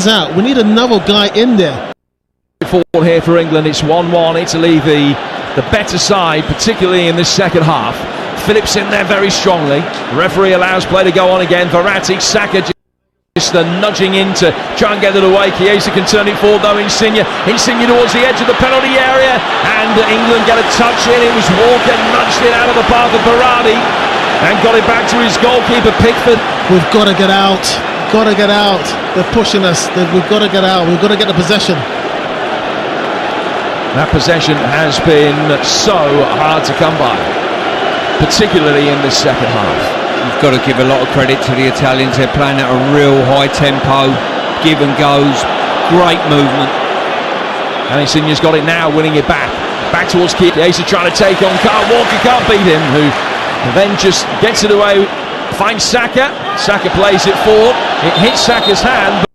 Out. We need another guy in there. Forward here for England. It's 1-1. Italy the better side, particularly in this second half. Phillips in there very strongly. Referee allows play to go on again. Verratti, Saka just nudging in to try and get it away. Chiesa can turn it forward though. Insigne towards the edge of the penalty area, and England get a touch in. It was Walker nudged it out of the path of Berardi and got it back to his goalkeeper Pickford. We've got to get out. Got to get out. They're pushing us. We've got to get out. We've got to get the possession. That possession has been so hard to come by, particularly in this second half. You've got to give a lot of credit to the Italians. They're playing at a real high tempo, give and goes, great movement. And Insigne's got it now, winning it back towards Chiesa, trying to take on Kyle Walker, can't beat him, who then just gets it away, finds Saka. Saka plays it forward, it hits Saka's hand.